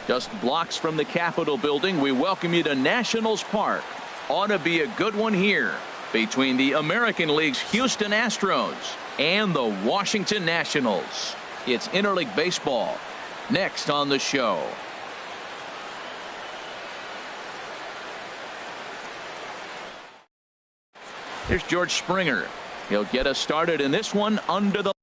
Just blocks from the Capitol building, we welcome you to Nationals Park. Ought to be a good one here between the American League's Houston Astros and the Washington Nationals. It's interleague baseball next on the show. Here's George Springer. He'll get us started in this one under the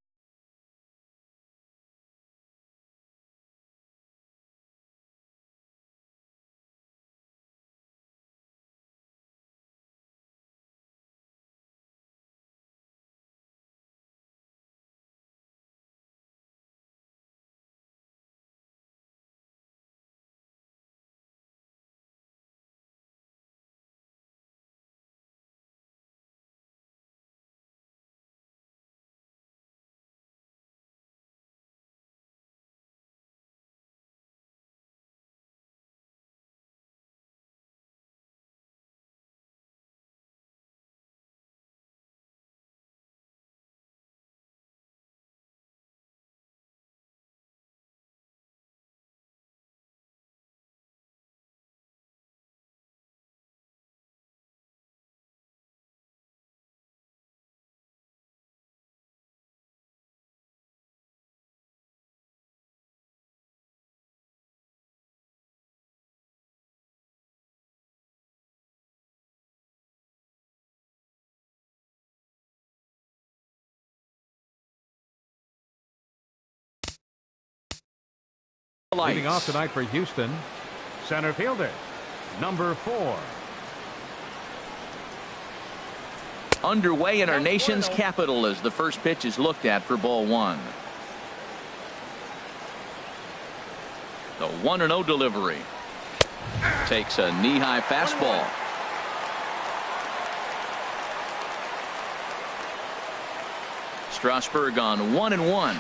leading off tonight for Houston, center fielder, number 4. Underway in our nation's capital as the first pitch is looked at for ball 1. The 1-0 delivery. Takes a knee-high fastball. Strasburg on 1-1.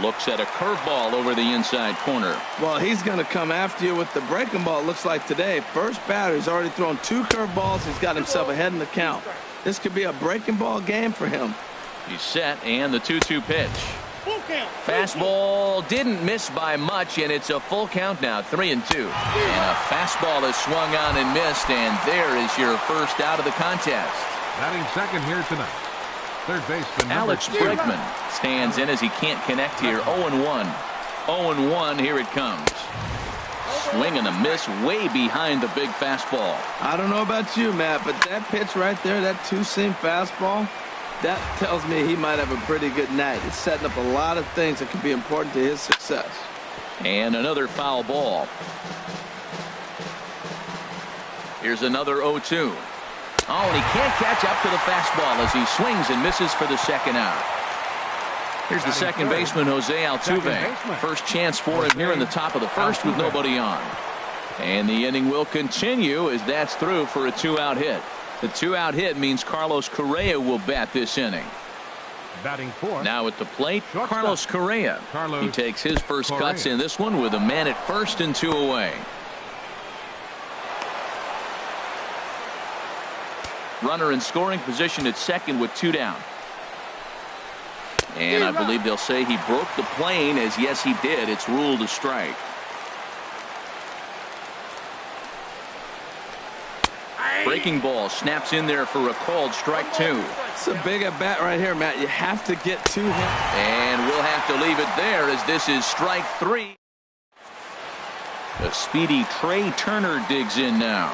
Looks at a curveball over the inside corner. Well, he's going to come after you with the breaking ball, it looks like today. First batter, he's already thrown 2 curveballs. He's got himself ahead in the count. This could be a breaking ball game for him. He's set, and the 2-2 pitch. Fastball didn't miss by much, and it's a full count now, 3-2. And a fastball is swung on and missed, and there is your first out of the contest. Batting second here tonight, third baseman Alex Bregman stands in as he can't connect here. 0-1. 0-1. Here it comes. Swing and a miss way behind the big fastball. I don't know about you, Matt, but that pitch right there, that 2-seam fastball, that tells me he might have a pretty good night. It's setting up a lot of things that could be important to his success. And another foul ball. Here's another 0-2. Oh, and he can't catch up to the fastball as he swings and misses for the second out. Here's the second baseman, Jose Altuve. First chance for him here in the top of the first with nobody on. And the inning will continue as that's through for a 2-out hit. The 2-out hit means Carlos Correa will bat this inning. Batting fourth. Now at the plate, Carlos Correa. He takes his first cuts in this one with a man at first and 2 away. Runner in scoring position at second with 2 down. And I believe they'll say he broke the plane, as yes he did. It's ruled a strike. Breaking ball snaps in there for a called strike 2. It's a big at bat right here, Matt. You have to get to him. And we'll have to leave it there as this is strike 3. The speedy Trey Turner digs in now.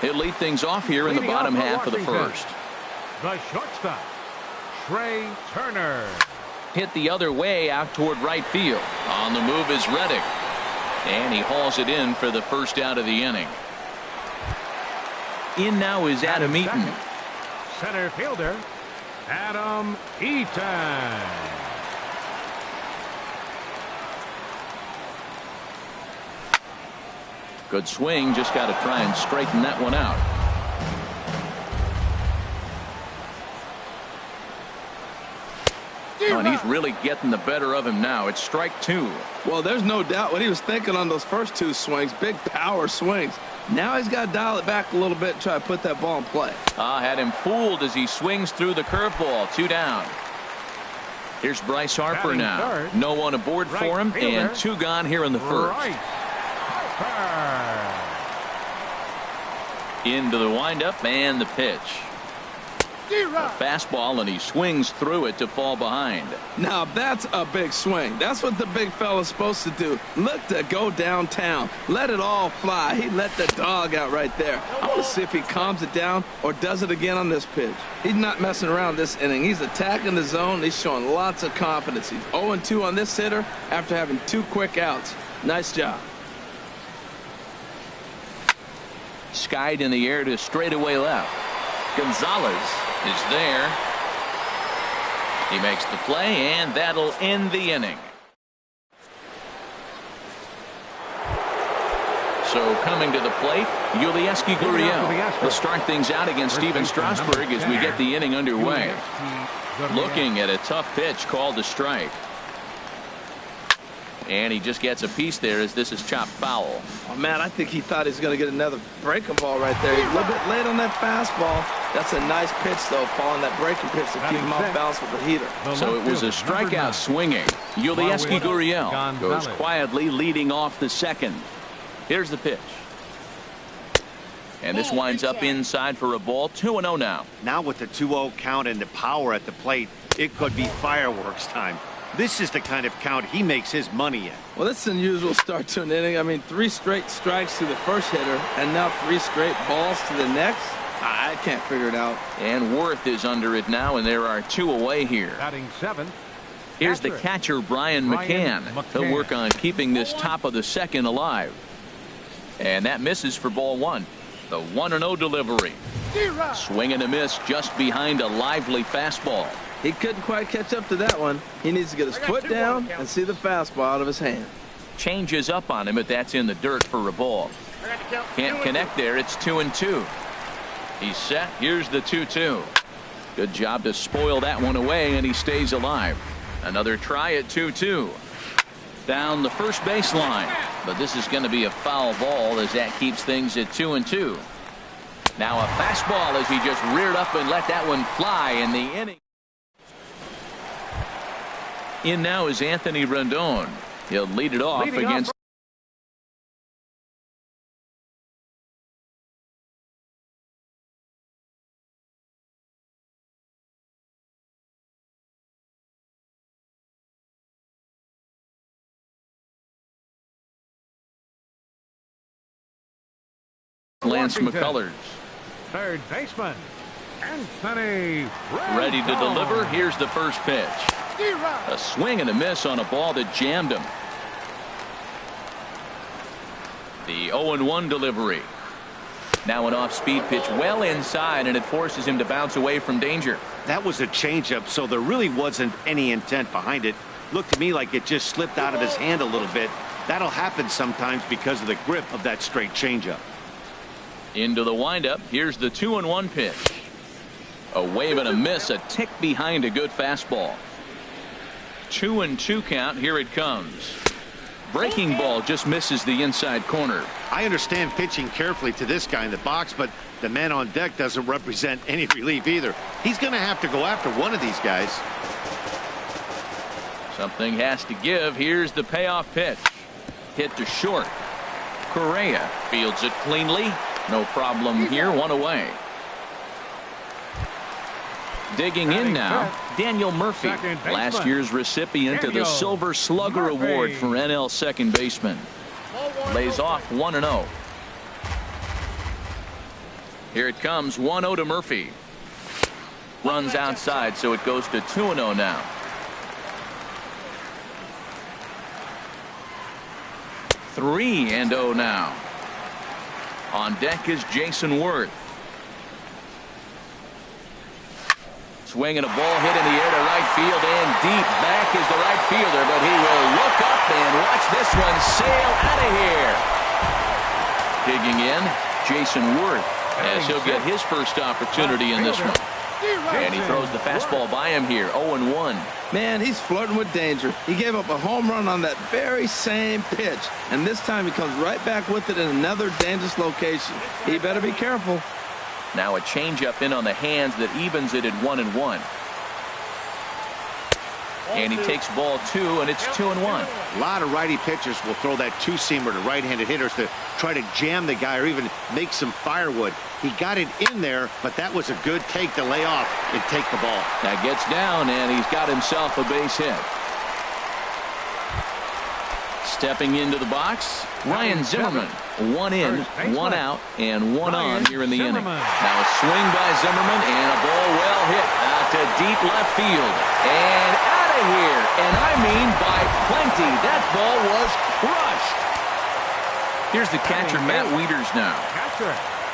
He'll lead things off here in the bottom half of the first. The shortstop, Trey Turner. Hit the other way out toward right field. On the move is Reddick. And he hauls it in for the first out of the inning. In now is Adam Eaton. Center fielder, Adam Eaton. Good swing, just got to try and straighten that one out. Oh, and he's really getting the better of him now. It's strike 2. Well, there's no doubt what he was thinking on those first 2 swings. Big power swings. Now he's got to dial it back a little bit and try to put that ball in play. Had him fooled as he swings through the curveball. 2 down. Here's Bryce Harper now. No one aboard for him, and 2 gone here in the first. Into the windup and the pitch. A fastball, and he swings through it to fall behind. Now that's a big swing. That's what the big fella's supposed to do. Look to go downtown. Let it all fly. He let the dog out right there. I want to see if he calms it down or does it again on this pitch. He's not messing around this inning. He's attacking the zone. He's showing lots of confidence. He's 0-2 on this hitter after having 2 quick outs. Nice job. Skied in the air to straightaway left. Gonzalez is there. He makes the play, and that'll end the inning. So coming to the plate, Yulieski Gurriel will start things out against Steven Strasburg as we get the inning underway. Looking at a tough pitch called a strike. And he just gets a piece there as this is chopped foul. Oh, man, I think he thought he was going to get another breaking ball right there. He's a little bit late on that fastball. That's a nice pitch, though, following that breaking pitch to keep him off balance with the heater. So it was a strikeout swinging. Yulieski Gurriel goes quietly leading off the second. Here's the pitch. And this winds up inside for a ball. 2-0 now. Now with the 2-0 count and the power at the plate, it could be fireworks time. This is the kind of count he makes his money in. Well, that's an unusual start to an inning. I mean, 3 straight strikes to the first hitter, and now 3 straight balls to the next. I can't figure it out. And Worth is under it now, and there are 2 away here. Batting 7th. Here's the catcher, Brian McCann. He'll work on keeping this top of the second alive. And that misses for ball 1. The 1-0 delivery. Swing and a miss just behind a lively fastball. He couldn't quite catch up to that one. He needs to get his foot down and see the fastball out of his hand. Changes up on him, but that's in the dirt for a ball. Can't connect there. It's 2-2. He's set. Here's the 2-2. Good job to spoil that one away, and he stays alive. Another try at 2-2. Down the first baseline. But this is going to be a foul ball as that keeps things at 2-2. Now a fastball as he just reared up and let that one fly in the inning. In now is Anthony Rendon. He'll lead it off against Lance McCullers. Third baseman, Anthony Rendon. Ready to deliver. Here's the first pitch. A swing and a miss on a ball that jammed him. The 0-1 delivery. Now an off-speed pitch well inside, and it forces him to bounce away from danger. That was a changeup, so there really wasn't any intent behind it. Looked to me like it just slipped out of his hand a little bit. That'll happen sometimes because of the grip of that straight changeup. Into the windup. Here's the 2-1 pitch. A wave and a miss, a tick behind a good fastball. 2-2 count. Here it comes. Breaking ball just misses the inside corner. I understand pitching carefully to this guy in the box, but the man on deck doesn't represent any relief either. He's going to have to go after one of these guys. Something has to give. Here's the payoff pitch. Hit to short. Correa fields it cleanly. No problem here. One away. Digging in now, Daniel Murphy, last year's recipient of the Silver Slugger Award for NL second baseman. Lays off 1-0. Here it comes, 1-0 to Murphy. Runs outside, so it goes to 2-0 now. Three and 0 now. On deck is Jason Worth. Swing and a ball hit in the air to right field, and deep back is the right fielder, but he will look up and watch this one sail out of here. Digging in, Jason Worth, as he'll get his first opportunity in this one. And he throws the fastball by him here, 0-1. Man, he's flirting with danger. He gave up a home run on that very same pitch, and this time he comes right back with it in another dangerous location. He better be careful. Now a changeup in on the hands that evens it at 1-1. And he takes ball 2, and it's 2-1. A lot of righty pitchers will throw that two-seamer to right-handed hitters to try to jam the guy or even make some firewood. He got it in there, but that was a good take to lay off and take the ball. That gets down, and he's got himself a base hit. Stepping into the box, Ryan Zimmerman. 1 in, 1 out, and 1 on here in the inning. Now a swing by Zimmerman, and a ball well hit out to deep left field. And out of here, and I mean by plenty. That ball was crushed. Here's the catcher, Matt Wieters now.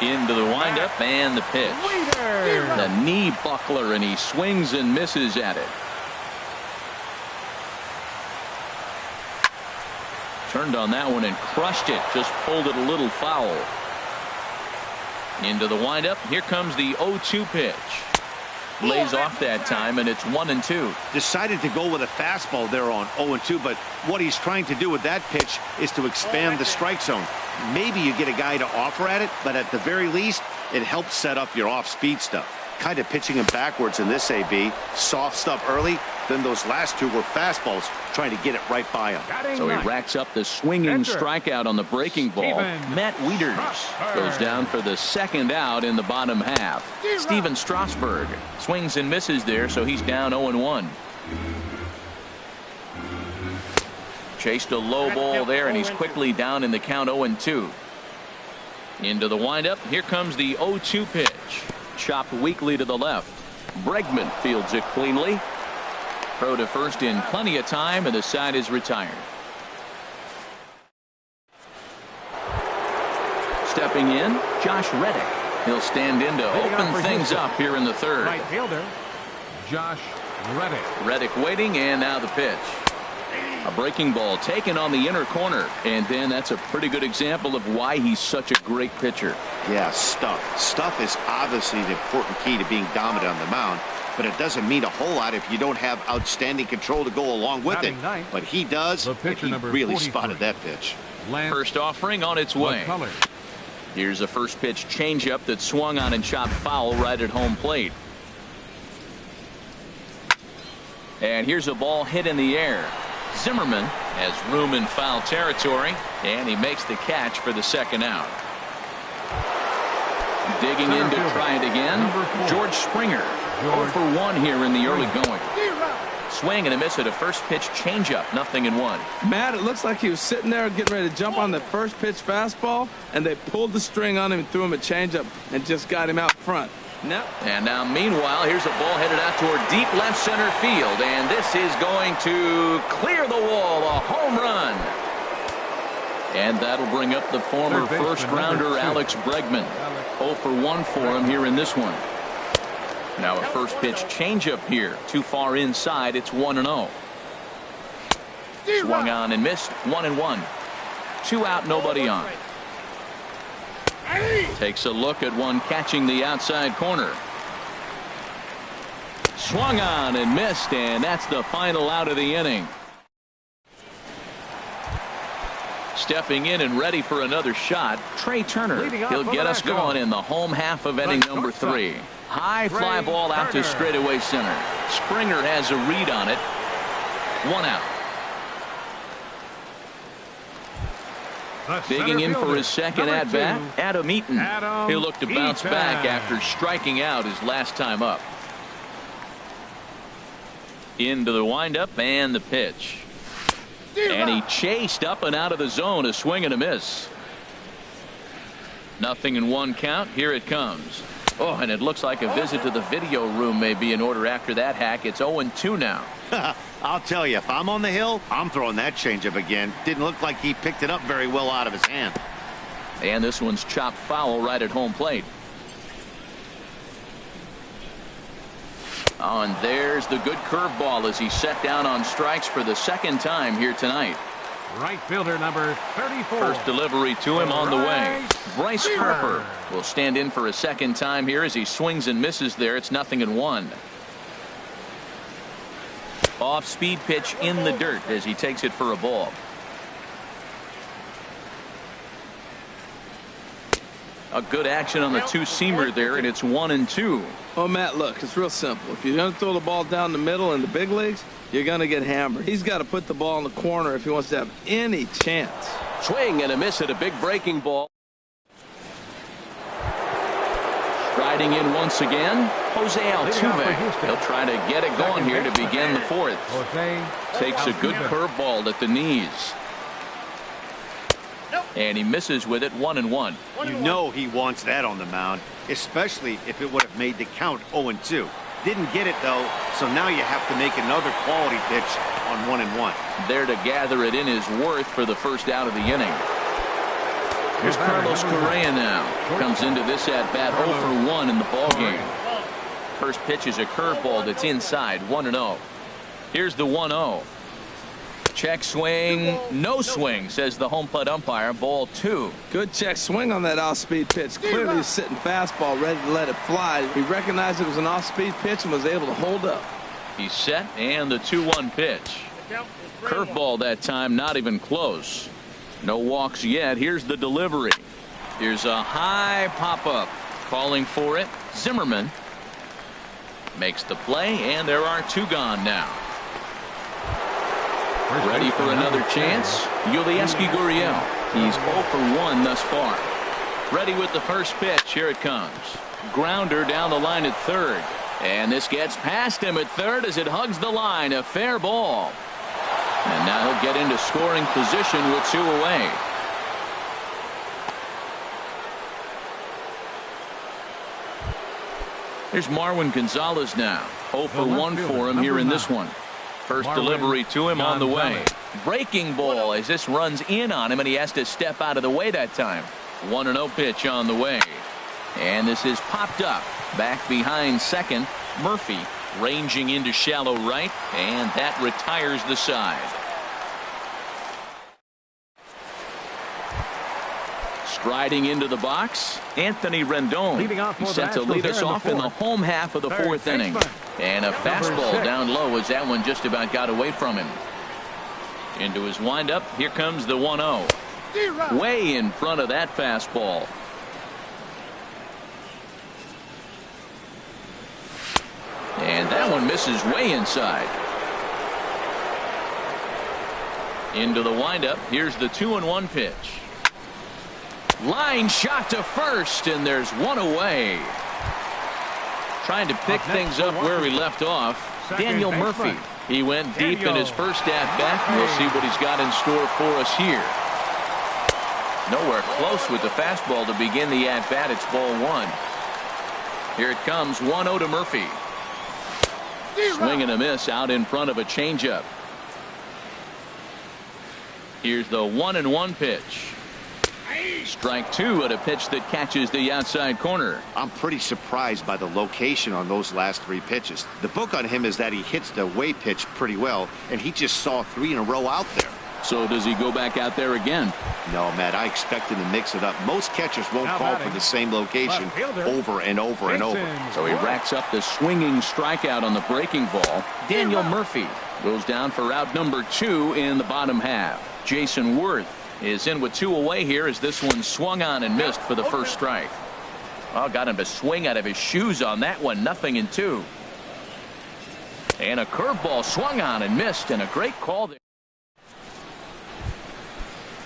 Into the windup and the pitch. The knee buckler, and he swings and misses at it. Turned on that one and crushed it. Just pulled it a little foul. Into the windup. Here comes the 0-2 pitch. Lays off that time, and it's 1-2. Decided to go with a fastball there on 0-2, but what he's trying to do with that pitch is to expand the strike zone. Maybe you get a guy to offer at it, but at the very least, it helps set up your off-speed stuff. Kind of pitching him backwards in this AB. Soft stuff early, then those last two were fastballs, trying to get it right by him. So he racks up the swinging strikeout on the breaking ball. Matt Wieters goes down for the second out in the bottom half. Steven Strasburg swings and misses there, so he's down 0-1. Chased a low ball there, and he's quickly down in the count 0-2. Into the windup. Here comes the 0-2 pitch. Chopped weakly to the left. Bregman fields it cleanly. Throw to first in plenty of time, and the side is retired. Stepping in, Josh Reddick. He'll stand in to open things up here in the third. Right fielder, Josh Reddick. Reddick waiting, and now the pitch. A breaking ball taken on the inner corner, and then that's a pretty good example of why he's such a great pitcher. Yeah, stuff. Stuff is obviously the important key to being dominant on the mound, but it doesn't mean a whole lot if you don't have outstanding control to go along with it. But he does, and he really spotted that pitch. First offering on its way. Here's a first pitch changeup that swung on and chopped foul right at home plate. And here's a ball hit in the air. Zimmerman has room in foul territory, and he makes the catch for the second out. Digging in to try it again, George Springer. 0 for 1 here in the early going. Swing and a miss at a first pitch changeup. 0-1. Matt, it looks like he was sitting there getting ready to jump on the first pitch fastball, and they pulled the string on him and threw him a changeup and just got him out front. And now meanwhile, here's a ball headed out toward deep left center field, and this is going to clear the wall. A home run. And that'll bring up the former first rounder Alex Bregman. 0 for 1 for him here in this one. Now a first pitch changeup here. Too far inside. It's 1-0. Swung on and missed. 1-1. 2 out, nobody on. Takes a look at one catching the outside corner. Swung on and missed, and that's the final out of the inning. Stepping in and ready for another shot, Trey Turner. He'll get us going in the home half of inning number 3. High fly ball out to straightaway center. Springer has a read on it. 1 out. Digging in for his second at-bat, Adam Eaton. He'll look to bounce back after striking out his last time up. Into the windup and the pitch. And he chased up and out of the zone. A swing and a miss. 0-1 count. Here it comes. Oh, and it looks like a visit to the video room may be in order after that hack. It's 0-2 now. I'll tell you, if I'm on the hill, I'm throwing that changeup again. Didn't look like he picked it up very well out of his hand. And this one's chopped foul right at home plate. Oh, and there's the good curveball as he's set down on strikes for the second time here tonight. Right fielder number 34. First delivery to him on the way. Bryce Harper will stand in for a second time here as he swings and misses there. It's 0-1. Off speed pitch in the dirt as he takes it for a ball. A good action on the two-seamer there, and it's 1-2. Well, Matt, look, it's real simple. If you're going to throw the ball down the middle in the big leagues, you're going to get hammered. He's got to put the ball in the corner if he wants to have any chance. Swing and a miss at a big breaking ball. Striding in once again, Jose Altuve. He'll try to get it going here to begin the fourth. Takes a good curveball at the knees. And he misses with it, 1-1. You know he wants that on the mound, especially if it would have made the count 0-2. Didn't get it, though, so now you have to make another quality pitch on 1-1. There to gather it in is Worth for the first out of the inning. Here's Carlos Correa now. Comes into this at-bat 0 for 1 in the ballgame. First pitch is a curveball that's inside, 1-0. Here's the 1-0. Check swing, no swing, says the home plate umpire. Ball 2. Good check swing on that off-speed pitch. Clearly sitting fastball, ready to let it fly. He recognized it was an off-speed pitch and was able to hold up. He's set, and the 2-1 pitch. Curveball that time, not even close. No walks yet. Here's the delivery. Here's a high pop-up. Calling for it, Zimmerman. Makes the play, and there are 2 gone now. Ready for another chance? Yulieski Gurriel. He's 0 for 1 thus far. Ready with the first pitch. Here it comes. Grounder down the line at third. And this gets past him at third as it hugs the line. A fair ball. And now he'll get into scoring position with 2 away. Here's Marwin Gonzalez now. 0 for 1 for him here in this one. First delivery to him on the way. Breaking ball as this runs in on him, and he has to step out of the way that time. 1-0 pitch on the way. And this is popped up. Back behind second. Murphy ranging into shallow right, and that retires the side. Striding into the box, Anthony Rendon. He's set to lead us off in the home half of the fourth inning. And a fastball down low as that one just about got away from him. Into his windup, here comes the 1-0. Way in front of that fastball. And that one misses way inside. Into the windup, here's the 2-1 pitch. Line shot to first, and there's 1 away. Trying to pick things up where he left off, Daniel Murphy. He went deep in his first at-bat. We'll see what he's got in store for us here. Nowhere close with the fastball to begin the at-bat. It's ball 1. Here it comes, 1-0 to Murphy. Swing and a miss out in front of a changeup. Here's the 1-1 pitch. Strike 2 at a pitch that catches the outside corner. I'm pretty surprised by the location on those last 3 pitches. The book on him is that he hits the away pitch pretty well, and he just saw 3 in a row out there. So does he go back out there again? No, Matt, I expect him to mix it up. Most catchers won't call for the same location over and over and over. So he racks up the swinging strikeout on the breaking ball. Daniel Murphy goes down for out number 2 in the bottom half. Jason Worth is in with 2 away here as this one swung on and missed for the first strike. Oh, got him to swing out of his shoes on that one. 0-2. And a curveball swung on and missed, and a great call there.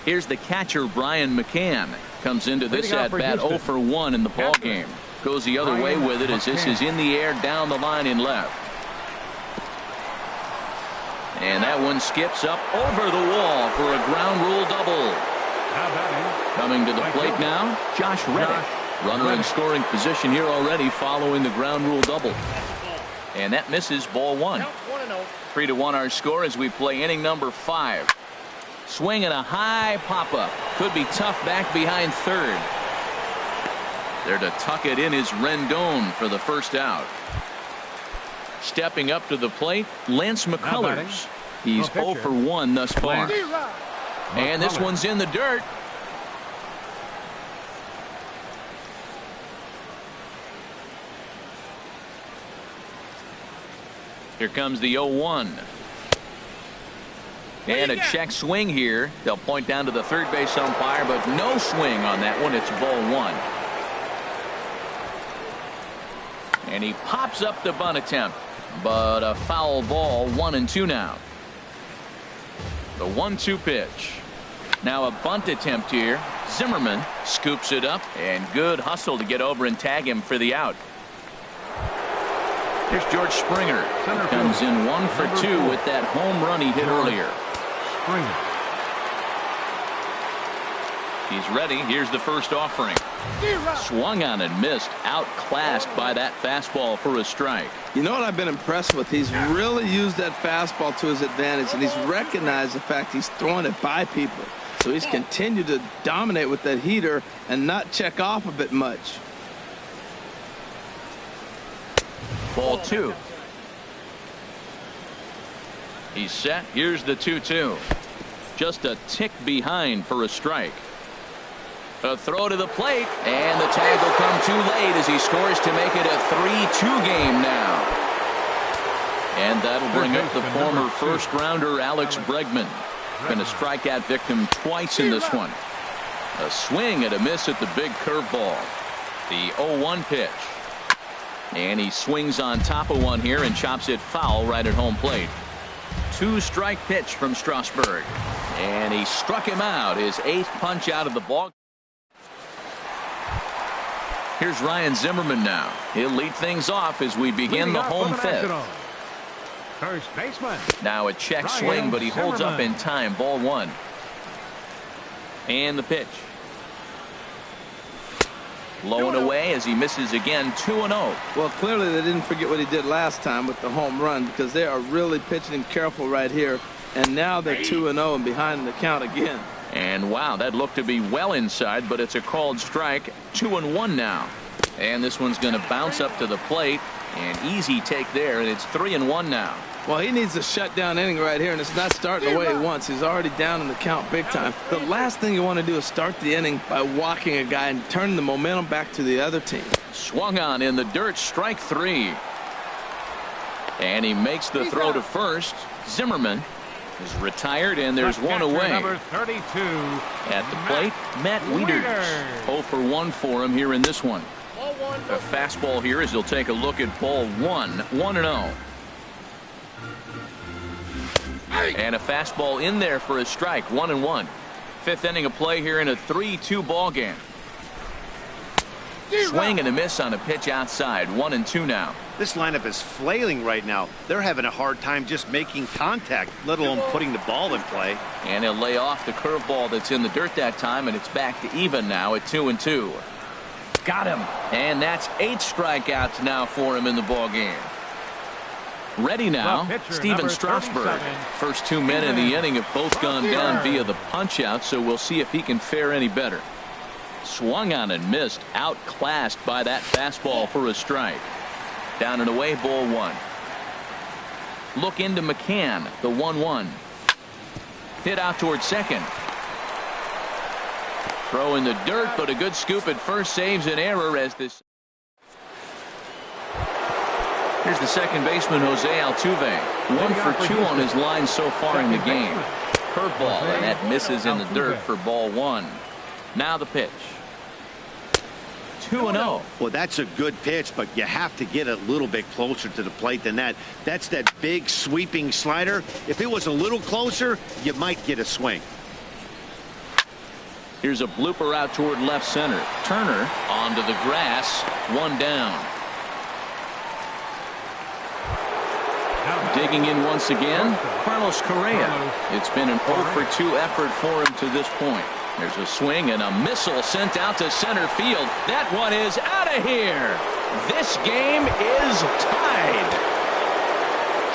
Here's the catcher, Brian McCann. Comes into this at-bat 0 for 1 in the ballgame. Goes the other way with it as this is in the air down the line in left. And that one skips up over the wall for a ground rule double. Coming to the plate now, Josh Reddick. Runner in scoring position here already following the ground rule double. And that misses, ball 1. 3-1 our score as we play inning number 5. Swing and a high pop-up. Could be tough back behind third. There to tuck it in is Rendon for the first out. Stepping up to the plate, Lance McCullers. He's 0 for 1 thus far. And this one's in the dirt. Here comes the 0-1. And a check swing here. They'll point down to the third base umpire, but no swing on that one. It's ball 1. And he pops up the bunt attempt, but a foul ball. 1-2 now. The 1-2 pitch. Now a bunt attempt here. Zimmerman scoops it up, and good hustle to get over and tag him for the out. Here's George Springer. Comes in 1 for 2 with that home run he hit earlier. Springer. He's ready. Here's the first offering. Swung on and missed. Outclassed by that fastball for a strike. You know what I've been impressed with? He's really used that fastball to his advantage, and he's recognized the fact he's throwing it by people. So he's continued to dominate with that heater and not check off a bit much. Ball 2. He's set. Here's the 2-2. Just a tick behind for a strike. A throw to the plate, and the tag will come too late as he scores to make it a 3-2 game now. And that'll bring up the former first-rounder Alex Bregman. Been a strikeout victim twice in this one. A swing and a miss at the big curveball. The 0-1 pitch. And he swings on top of one here and chops it foul right at home plate. 2-strike pitch from Strasburg. And he struck him out. His 8th punch out of the ball. Here's Ryan Zimmerman now. He'll lead things off as we begin the home 5th. First baseman. Now a check swing, but he holds up in time. Ball 1. And the pitch. Low and away as he misses again. 2-0. Well, clearly they didn't forget what he did last time with the home run, because they are really pitching careful right here. And now they're 2-0 and behind the count again. And wow, that looked to be well inside, but it's a called strike. 2-1 now. And this one's going to bounce up to the plate. An easy take there, and it's 3-1 now. Well, he needs a shutdown inning right here, and it's not starting the way he wants. He's already down in the count big time. The last thing you want to do is start the inning by walking a guy and turn the momentum back to the other team. Swung on in the dirt, strike 3. And he makes the throw to first. Zimmerman is retired, and there's one away. Number 32. At the plate, Matt Wieters. 0 for 1 for him here in this one. A fastball here as he'll take a look at ball 1. 1-0. And a fastball in there for a strike. 1-1. 5th inning of play here in a 3-2 ball game. Swing and a miss on a pitch outside. 1-2 now. This lineup is flailing right now. They're having a hard time just making contact, let alone putting the ball in play. And he'll lay off the curveball that's in the dirt that time, and it's back to even now at 2-2. Got him. And that's 8 strikeouts now for him in the ball game. Ready now, Steven Strasburg. First 2 men in the inning have both gone down via the punch-out, so we'll see if he can fare any better. Swung on and missed, outclassed by that fastball for a strike. Down and away, ball 1. Look into McCann, the 1-1. Hit out towards second. Throw in the dirt, but a good scoop at first saves an error as this. Here's the second baseman, Jose Altuve. 1 for 2 on his line so far in the game. Curveball, and that misses in the dirt for ball 1. Now the pitch. 2-0. Well, that's a good pitch, but you have to get a little bit closer to the plate than that. That's that big sweeping slider. If it was a little closer, you might get a swing. Here's a blooper out toward left center. Turner onto the grass. 1 down. Digging in once again, Carlos Correa. It's been an 0 for 2 effort for him to this point. There's a swing and a missile sent out to center field. That one is out of here. This game is tied.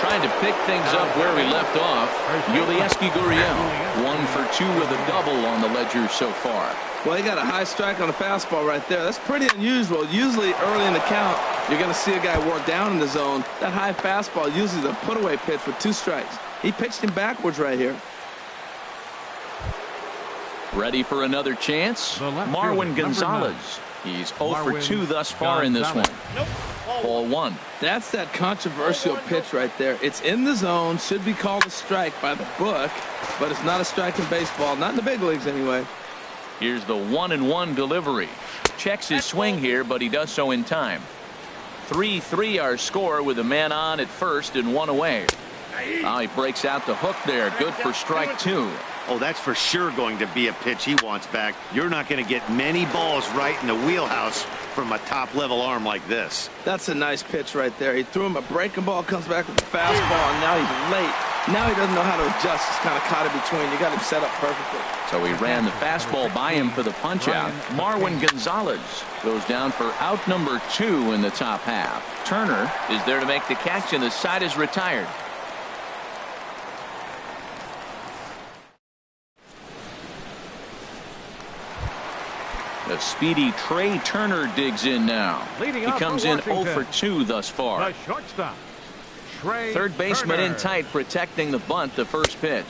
Trying to pick things up where we left off. Yulieski Gurriel, 1 for 2 with a double on the ledger so far. Well, he got a high strike on the fastball right there. That's pretty unusual. Usually early in the count, you're going to see a guy work down in the zone. That high fastball usually the put-away pitch with 2 strikes. He pitched him backwards right here. Ready for another chance? Marwin Gonzalez. He's 0 for 2 thus far in this one. Ball 1. That's that controversial pitch right there. It's in the zone, should be called a strike by the book, but it's not a strike in baseball, not in the big leagues anyway. Here's the 1-1 delivery. Checks his swing here, but he does so in time. 3-3 our score with a man on at first and one away. Oh, he breaks out the hook there. Good for strike two. Oh, that's for sure going to be a pitch he wants back. You're not going to get many balls right in the wheelhouse from a top-level arm like this. That's a nice pitch right there. He threw him a breaking ball, comes back with a fastball, and now he's late. Now he doesn't know how to adjust. He's kind of caught in between. You got him set up perfectly. So he ran the fastball by him for the punch-out. Marwin Gonzalez goes down for out number 2 in the top half. Turner is there to make the catch, and the side is retired. The speedy Trey Turner digs in now. He comes in 0 for 2 thus far. The shortstop, Trey Third baseman Turner. in tight, protecting the bunt, the first pitch.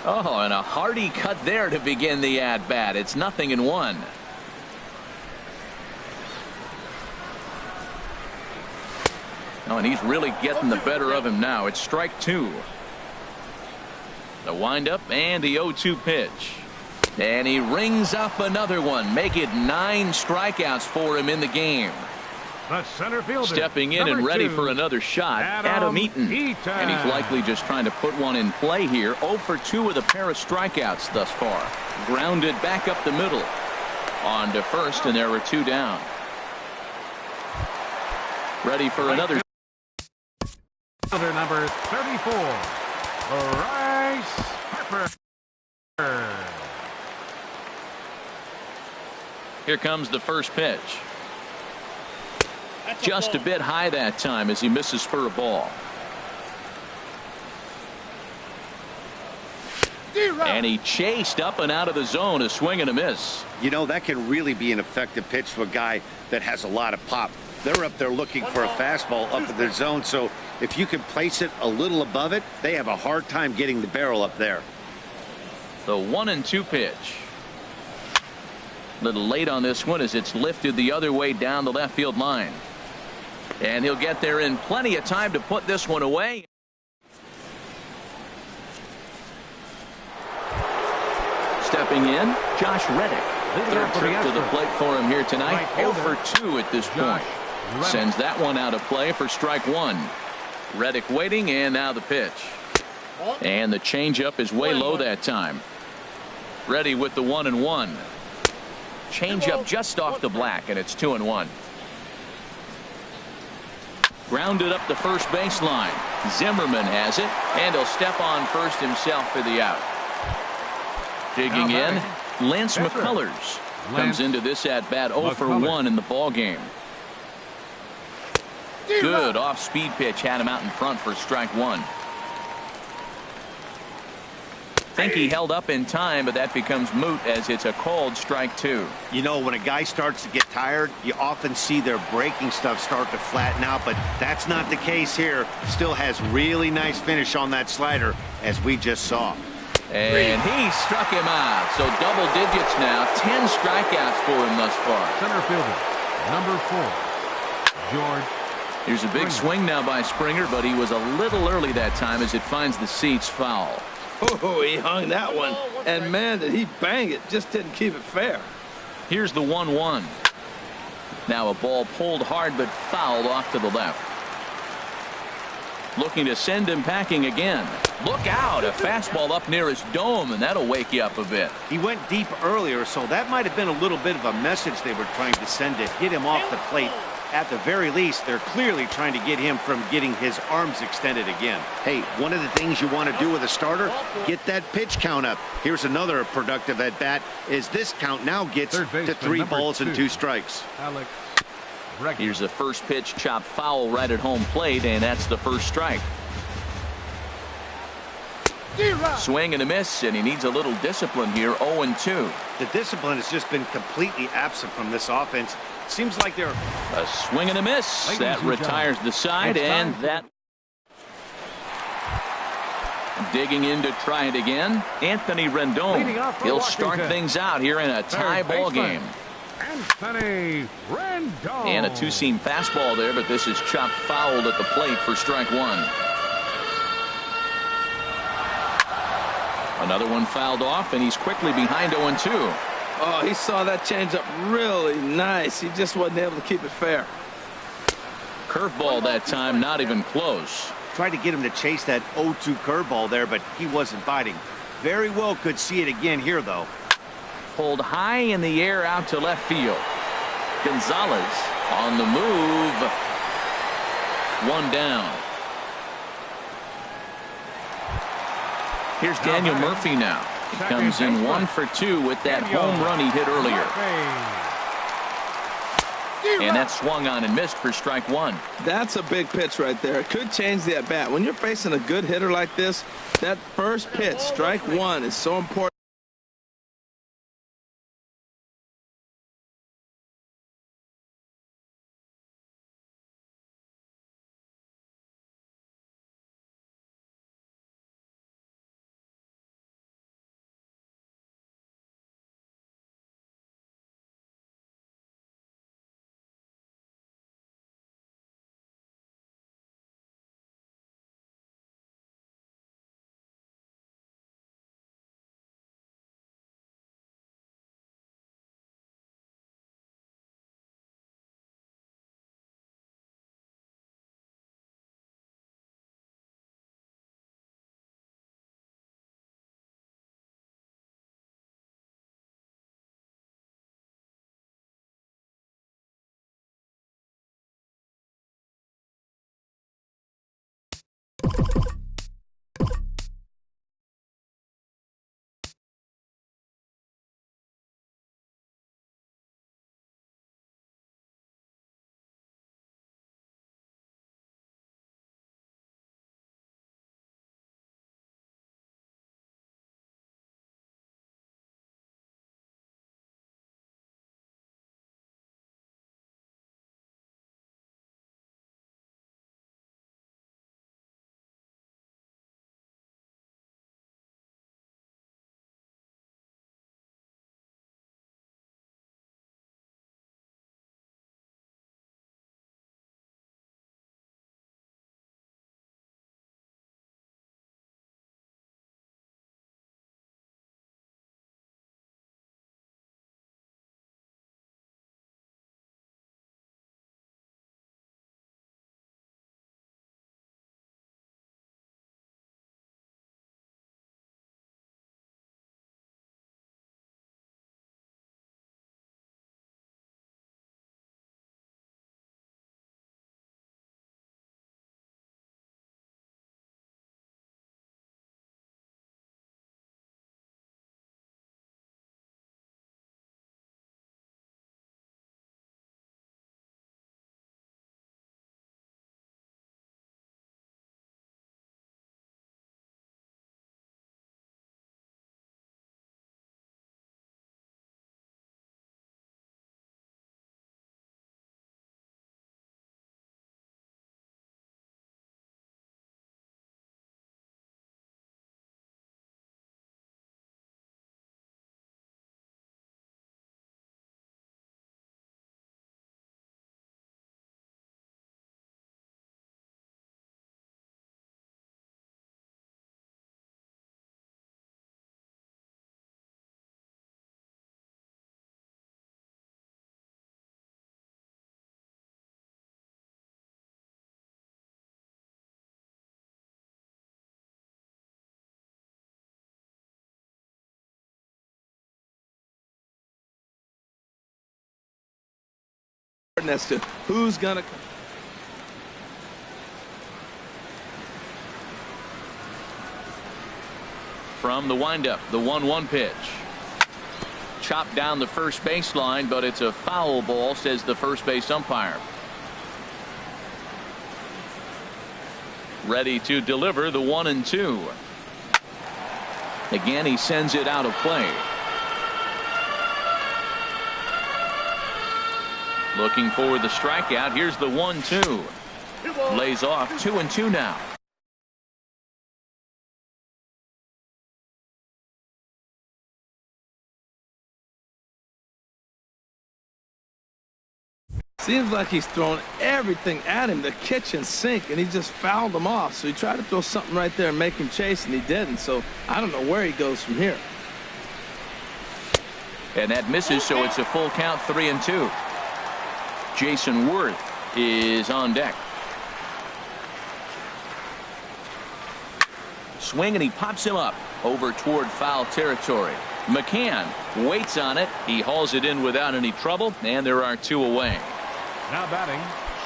Oh, and a hearty cut there to begin the at-bat. It's 0-1. Oh, and he's really getting the better of him now. It's strike 2. The windup and the 0-2 pitch. And he rings up another one. Make it 9 strikeouts for him in the game. The center fielder, Stepping in and ready for another shot, Adam Eaton. And he's likely just trying to put one in play here. 0 for 2 with a pair of strikeouts thus far. Grounded back up the middle. On to first, and there were 2 down. Ready for another. Fielder number 34, Bryce Harper. Here comes the first pitch. Just a bit high that time as he misses for a ball. And he chased up and out of the zone, a swing and a miss. You know, that can really be an effective pitch to a guy that has a lot of pop. They're up there looking for a fastball up in their zone, so if you can place it a little above it, they have a hard time getting the barrel up there. The 1-2 pitch. A little late on this one as it's lifted the other way down the left field line. And he'll get there in plenty of time to put this one away. Stepping in, Josh Reddick. Third trip to the plate for him here tonight. 0 for 2 at this point. Sends that one out of play for strike 1. Reddick waiting, and now the pitch. And the changeup is way low that time. Ready with the 1-1. Changeup just off the black, and it's 2-1. Grounded up the first baseline. Zimmerman has it, and he'll step on first himself for the out. Digging in, Lance McCullers comes into this at bat 0 for 1 in the ball game. Good off-speed pitch had him out in front for strike 1. Think he held up in time, but that becomes moot as it's a called strike 2. You know, when a guy starts to get tired, you often see their breaking stuff start to flatten out, but that's not the case here. Still has really nice finish on that slider, as we just saw. And he struck him out. So double digits now. 10 strikeouts for him thus far. Center fielder, number 4, George. Here's a big swing now by Springer, but he was a little early that time as it finds the seats foul. Oh, he hung that one. And, man, did he bang it. Just didn't keep it fair. Here's the 1-1. Now a ball pulled hard but fouled off to the left. Looking to send him packing again. Look out. A fastball up near his dome, and that'll wake you up a bit. He went deep earlier, so that might have been a little bit of a message they were trying to send to hit him off the plate. At the very least, they're clearly trying to get him from getting his arms extended again. Hey, one of the things you want to do with a starter, get that pitch count up. Here's another productive at bat, is this count now gets to 3 balls and 2 strikes. Alex. Here's the first pitch chopped foul right at home plate, and that's the first strike. Swing and a miss, and he needs a little discipline here. 0-2. The discipline has just been completely absent from this offense. Seems like they're a swing and a miss that retires the side, and that digging in to try it again. Anthony Rendon. He'll start things out here in a tie ball game. Anthony Rendon. And a 2-seam fastball there, but this is chopped fouled at the plate for strike 1. Another one fouled off, and he's quickly behind 0-2. Oh, he saw that changeup really nice. He just wasn't able to keep it fair. Curveball that time, not even close. Tried to get him to chase that 0-2 curveball there, but he wasn't biting. Very well could see it again here, though. Pulled high in the air out to left field. Gonzalez on the move. One down. Here's Daniel Murphy now. He comes in 1 for 2 with that home run he hit earlier. And that swung on and missed for strike one. That's a big pitch right there. It could change the at-bat. When you're facing a good hitter like this, that first pitch, strike one, is so important. As to who's gonna from the windup, the 1-1 pitch. Chopped down the first baseline, but it's a foul ball, says the first base umpire. Ready to deliver the 1-2. Again, he sends it out of play. Looking for the strikeout. Here's the 1-2. Lays off 2-2 now. Seems like he's thrown everything at him, the kitchen sink, and he just fouled them off. So he tried to throw something right there and make him chase, and he didn't. So I don't know where he goes from here. And that misses, so it's a full count, 3-2. Jason Worth is on deck. Swing, and he pops him up over toward foul territory. McCann waits on it. He hauls it in without any trouble, and there are 2 away. Now batting.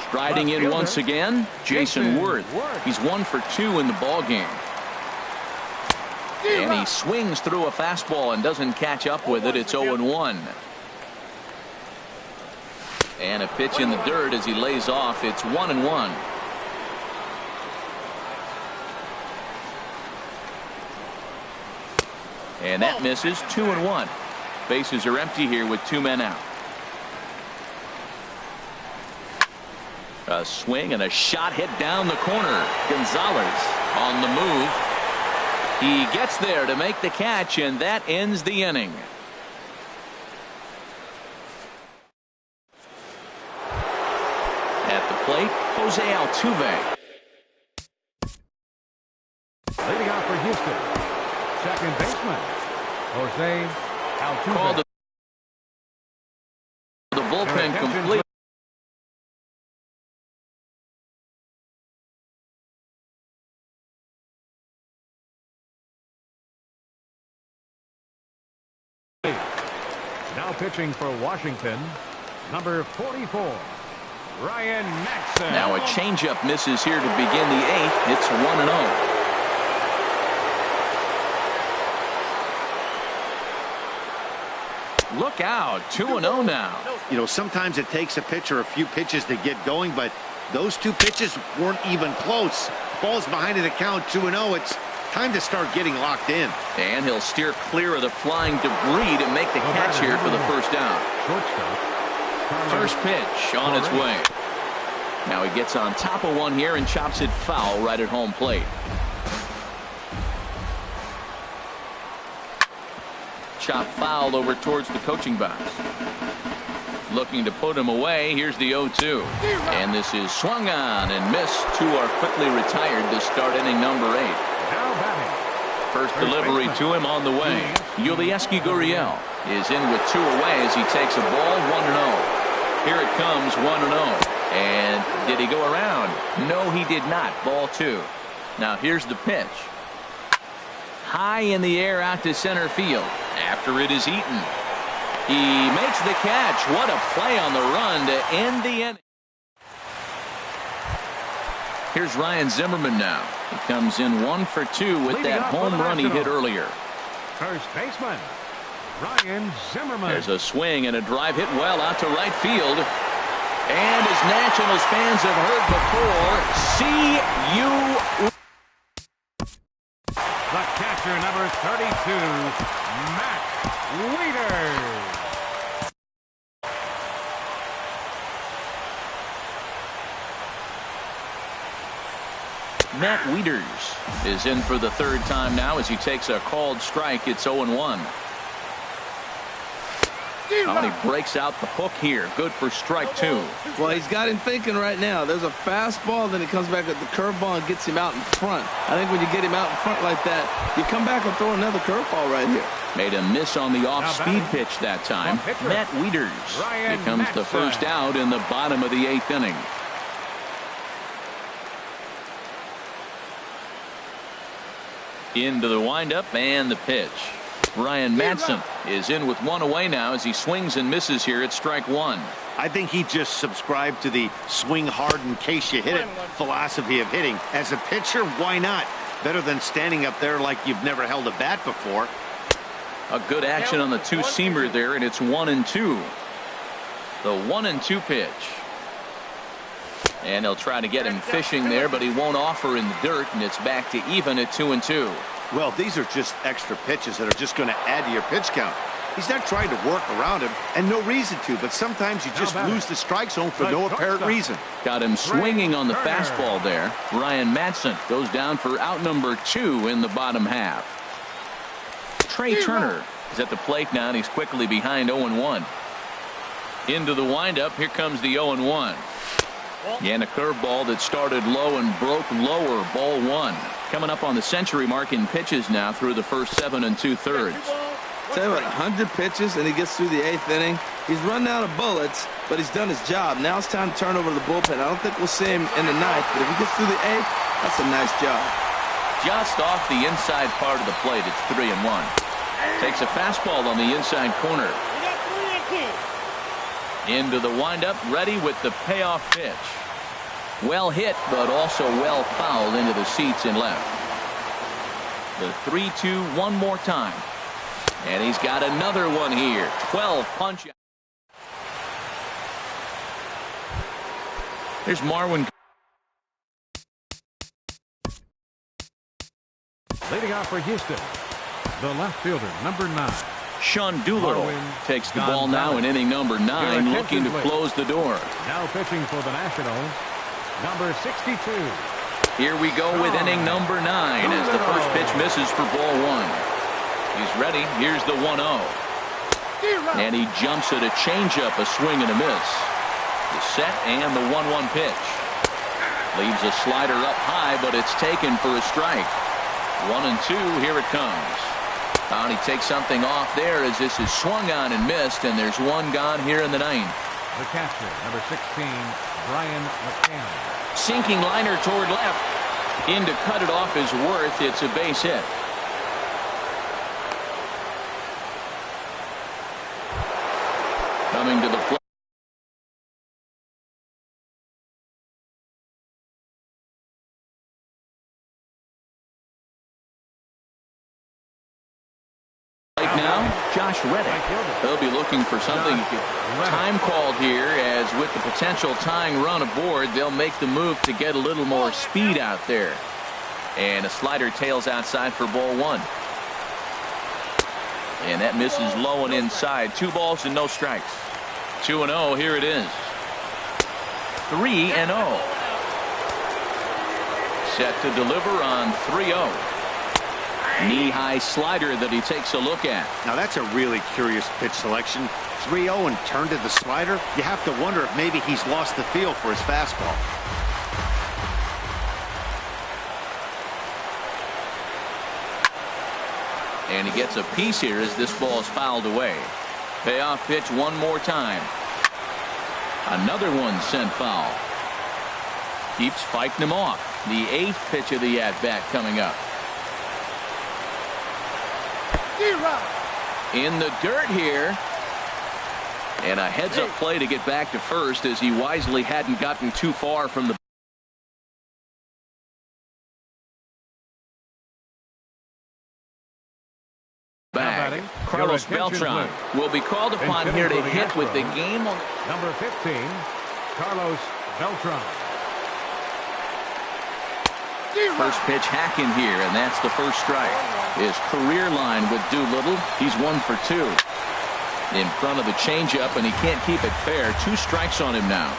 Striding in once again, Jason Worth. He's 1 for 2 in the ball game. And he swings through a fastball and doesn't catch up with it. It's 0-1. And a pitch in the dirt as he lays off. It's 1-1. And that misses. 2-1. Bases are empty here with 2 men out. A swing and a shot hit down the corner. Gonzalez on the move. He gets there to make the catch, and that ends the inning. At the plate, Jose Altuve. Leading off for Houston, second baseman, Jose Altuve. Called the bullpen complete. Now pitching for Washington, number 44, Ryan Maxson. Now a changeup misses here to begin the 8th. It's 1-0. Look out, 2-0 now. You know, sometimes it takes a pitcher a few pitches to get going, but those 2 pitches weren't even close. Ball's behind the count, 2-0. It's time to start getting locked in. And he'll steer clear of the flying debris to make the catch here for the first down. First pitch on its way. Now he gets on top of one here and chops it foul right at home plate. Chop foul over towards the coaching box. Looking to put him away. Here's the 0-2. And this is swung on and missed. 2 are quickly retired to start inning number 8. Now batting. First delivery to him on the way. Yulieski Gurriel is in with 2 away as he takes a ball. 1-0. Here it comes, 1-0. And did he go around? No, he did not. Ball 2. Now here's the pitch. High in the air out to center field. After it is eaten. He makes the catch. What a play on the run to end the inning. Here's Ryan Zimmerman now. He comes in 1 for 2 with that home run he hit earlier. First baseman, Ryan Zimmerman. There's a swing and a drive hit well out to right field. And as Nationals fans have heard before, see you. The catcher, number 32, Matt Wieters. Matt Wieters is in for the 3rd time now as he takes a called strike. It's 0-1. And he breaks out the hook here. Good for strike 2. Well, he's got him thinking right now. There's a fastball, then he comes back at the curveball and gets him out in front. I think when you get him out in front like that, you come back and throw another curveball right here. Made a miss on the off-speed pitch that time. Matt Wieters becomes the first out in the bottom of the 8th inning. Into the windup and the pitch. Ryan Madson is in with 1 away now as he swings and misses here at strike 1. I think he just subscribed to the swing hard in case you hit it philosophy of hitting. As a pitcher, why not? Better than standing up there like you've never held a bat before. A good action on the 2-seamer there, and it's 1-2. The 1-2 pitch. And they'll try to get him fishing there, but he won't offer in the dirt, and it's back to even at 2-2. Well, these are just extra pitches that are just going to add to your pitch count. He's not trying to work around him, and no reason to, but sometimes you just lose the strike zone for no apparent reason. Got him swinging on the fastball there. Ryan Madson goes down for out number 2 in the bottom half. Trey Turner is at the plate now, and he's quickly behind 0-1. Into the windup. Here comes the 0-1. And a curveball that started low and broke lower. Ball 1. Coming up on the century mark in pitches now through the first 7 2/3. Tell you what, 100 pitches and he gets through the 8th inning. He's run out of bullets, but he's done his job. Now it's time to turn over to the bullpen. I don't think we'll see him in the 9th, but if he gets through the 8th, that's a nice job. just off the inside part of the plate. It's 3-1. Takes a fastball on the inside corner. Into the windup, ready with the payoff pitch. Well hit, but also well fouled into the seats and left. The 3-2 one more time. And he's got another one here. 12 punch. Here's Marwin. Leading off for Houston, the left fielder, number 9. Sean Doolittle takes the ball now in inning number 9, looking to close the door. Now pitching for the Nationals, number 62. Here we go with inning number 9 as the first pitch misses for ball 1. He's ready. Here's the 1-0. And he jumps at a changeup, a swing and a miss. The set and the 1-1 pitch. Leaves a slider up high, but it's taken for a strike. 1-2, here it comes. And he takes something off there as this is swung on and missed, and there's one gone here in the 9th. The catcher, number 16, Brian McCann. Sinking liner toward left. In to cut it off is Worth. It's a base hit. Coming to the plate. Now, Josh Reddick. They'll be looking for something. Time called here, as with the potential tying run aboard, they'll make the move to get a little more speed out there. And a slider tails outside for ball 1. And that misses low and inside. 2 balls and no strikes. 2-0, here it is. 3-0. Set to deliver on 3-0. Knee-high slider that he takes a look at. Now that's a really curious pitch selection. 3-0 and turned to the slider. You have to wonder if maybe he's lost the feel for his fastball. And he gets a piece here as this ball is fouled away. Payoff pitch one more time. Another one sent foul. Keeps fighting him off. The 8th pitch of the at-bat coming up. In the dirt here. And a heads-up play to get back to first, as he wisely hadn't gotten too far from the bag. Carlos Beltran will be called upon here to hit with the game on. Number 15, Carlos Beltran. First pitch hacking here, and that's the first strike. His career line with Doolittle, he's 1 for 2. In front of the changeup, and he can't keep it fair. 2 strikes on him now.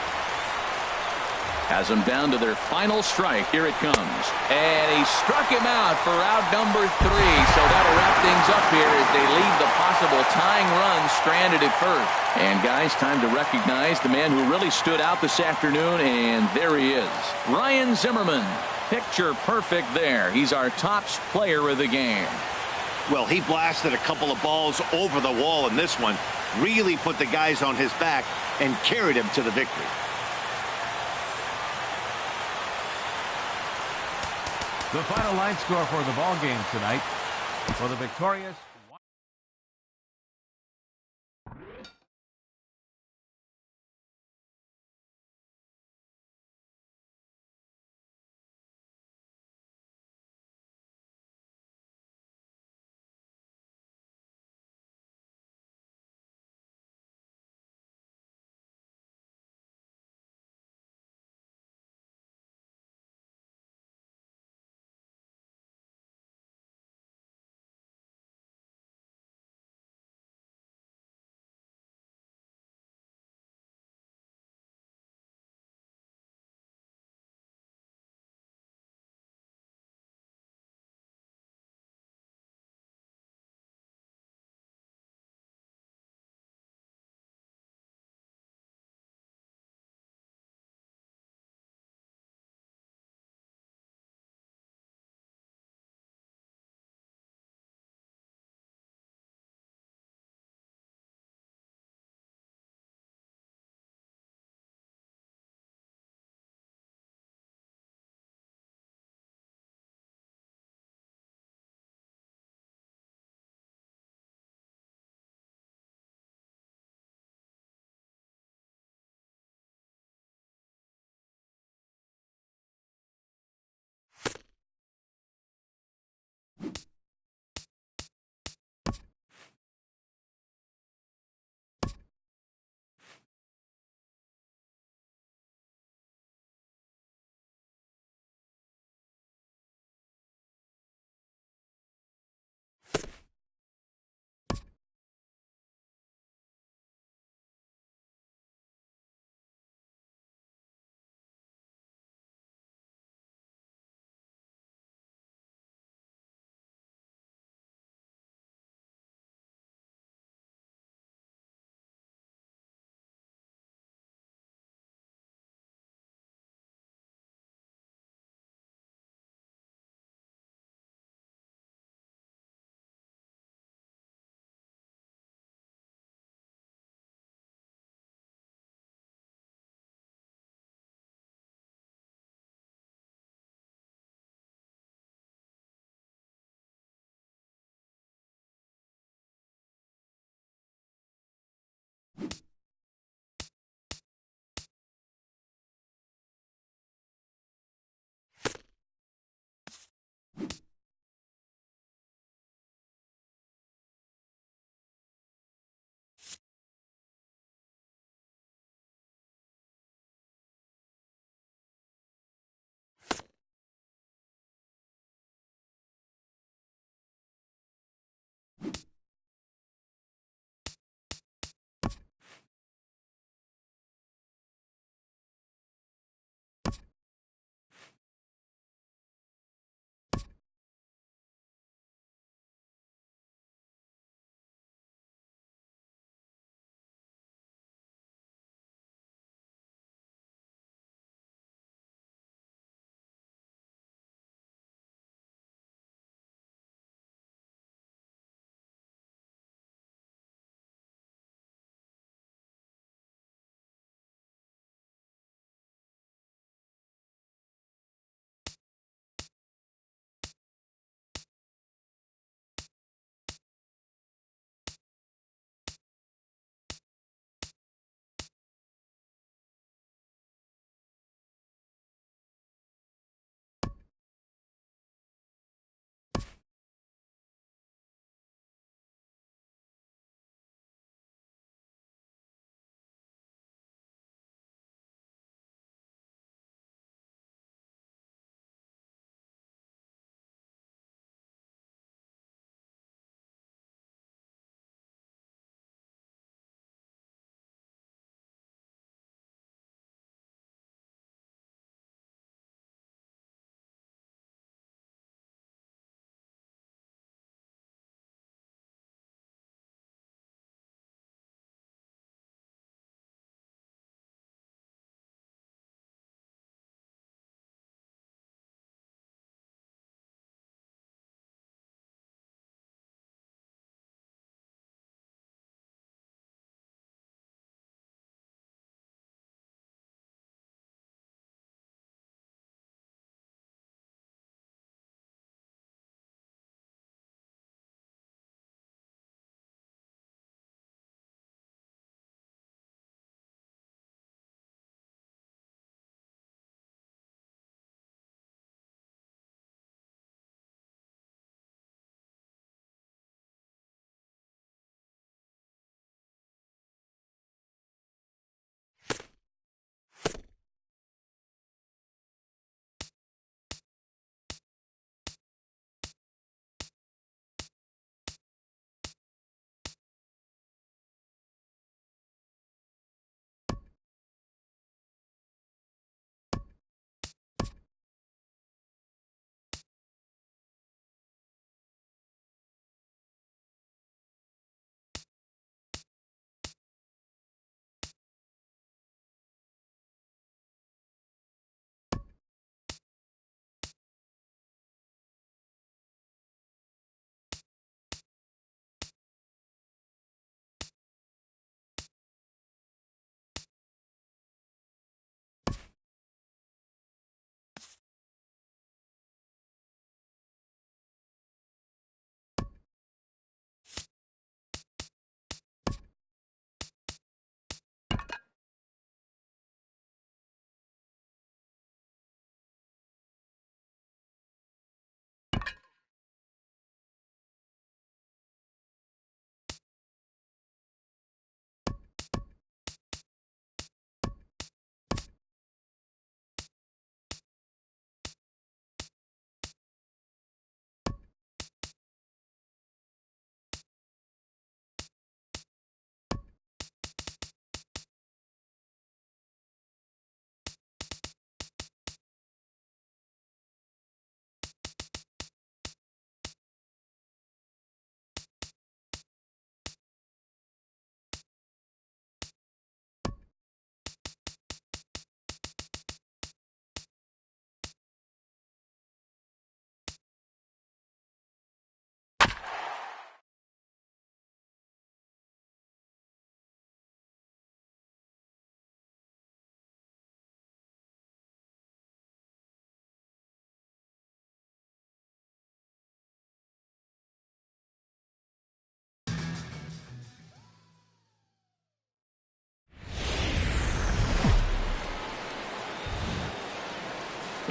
Has him down to their final strike. Here it comes. And he struck him out for out number 3. So that'll wrap things up here as they leave the possible tying run stranded at first. And guys, time to recognize the man who really stood out this afternoon, and there he is. Ryan Zimmerman. Picture perfect there. He's our top player of the game. Well, he blasted a couple of balls over the wall in this one. Really put the guys on his back and carried him to the victory. The final line score for the ball game tonight. For the victorious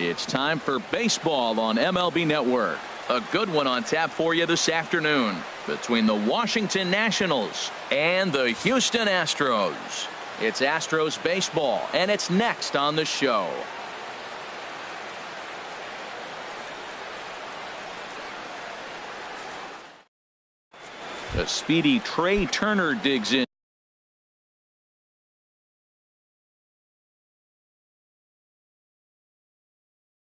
It's time for baseball on MLB Network. A good one on tap for you this afternoon between the Washington Nationals and the Houston Astros. It's Astros baseball, and it's next on the show. The speedy Trey Turner digs in.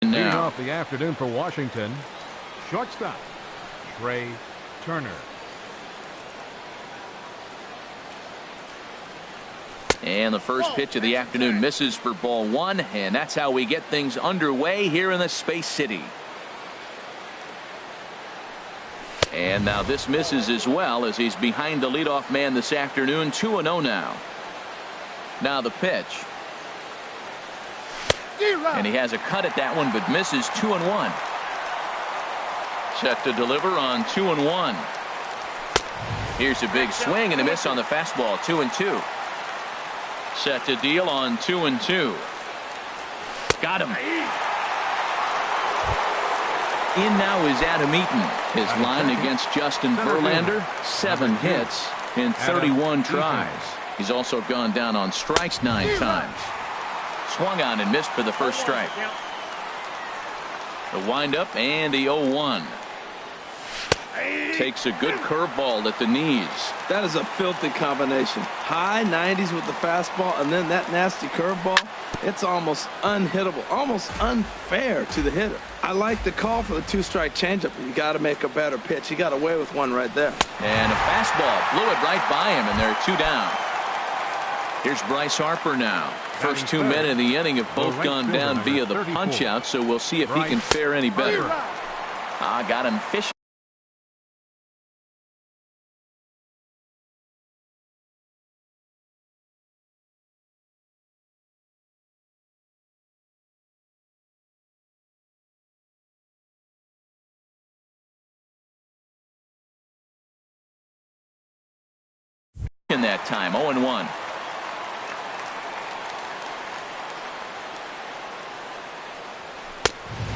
Leading off the afternoon for Washington, shortstop Trey Turner. And the first pitch of the afternoon misses for ball one, and that's how we get things underway here in the Space City. And now this misses as well, as he's behind the leadoff man this afternoon. 2-0 now. Now the pitch. And he has a cut at that one, but misses. 2-1. Set to deliver on 2-1. Here's a big swing and a miss on the fastball. 2-2. Set to deal on 2-2. Got him. In now is Adam Eaton. His line against Justin Verlander, 7 hits in 31 tries. He's also gone down on strikes 9 times. Swung on and missed for the first strike. The windup and the 0-1. Takes a good curveball at the knees. That is a filthy combination. High 90s with the fastball, and then that nasty curveball. It's almost unhittable, almost unfair to the hitter. I like the call for the 2-strike changeup. You got to make a better pitch. He got away with one right there. And a fastball blew it right by him, and they're 2 down. Here's Bryce Harper now. First 2 men in the inning have both gone down via the punch out, so we'll see if he can fare any better. Got him fishing. In that time, 0-1.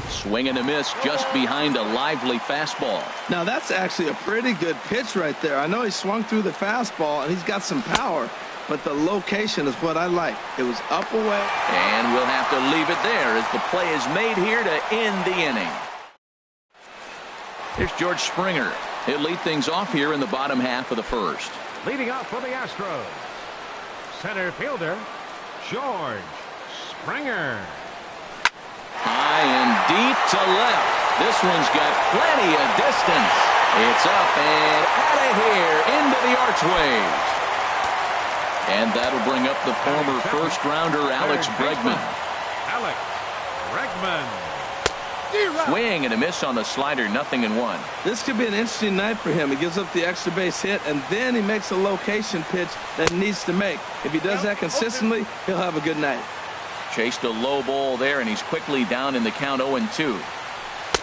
Swing and a miss just behind a lively fastball. Now that's actually a pretty good pitch right there. I know he swung through the fastball and he's got some power, but the location is what I like. It was up away. And we'll have to leave it there as the play is made here to end the inning. Here's George Springer. He'll lead things off here in the bottom half of the first. Leading off for the Astros, center fielder George Springer. High and deep to left. This one's got plenty of distance. It's up and out of here into the archways. And that'll bring up the former first-rounder Alex Bregman. Alex Bregman. Swing and a miss on the slider, 0-1. This could be an interesting night for him. He gives up the extra base hit, and then he makes a location pitch that he needs to make. If he does that consistently, he'll have a good night. Chased a low ball there, and he's quickly down in the count. 0-2.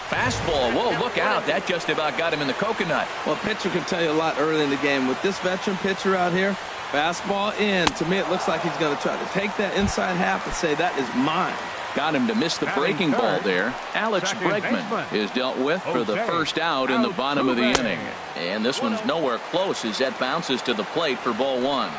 Fastball. Whoa, look out. That just about got him in the coconut. Well, a pitcher can tell you a lot early in the game. With this veteran pitcher out here, fastball in. To me, it looks like he's going to try to take that inside half and say, that is mine. Got him to miss the breaking ball there. Alex Bregman is dealt with for the first out in the bottom of the inning. And this one's nowhere close as that bounces to the plate for ball 1.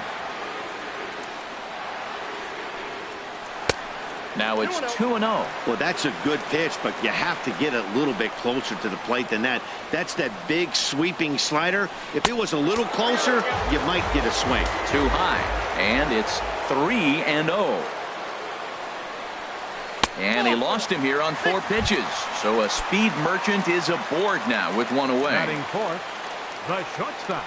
Now it's 2-0. Well, that's a good pitch, but you have to get a little bit closer to the plate than that. That's that big sweeping slider. If it was a little closer, you might get a swing. Too high. And it's 3-0. And he lost him here on 4 pitches. So a speed merchant is aboard now with 1 away. Batting fourth, the shortstop,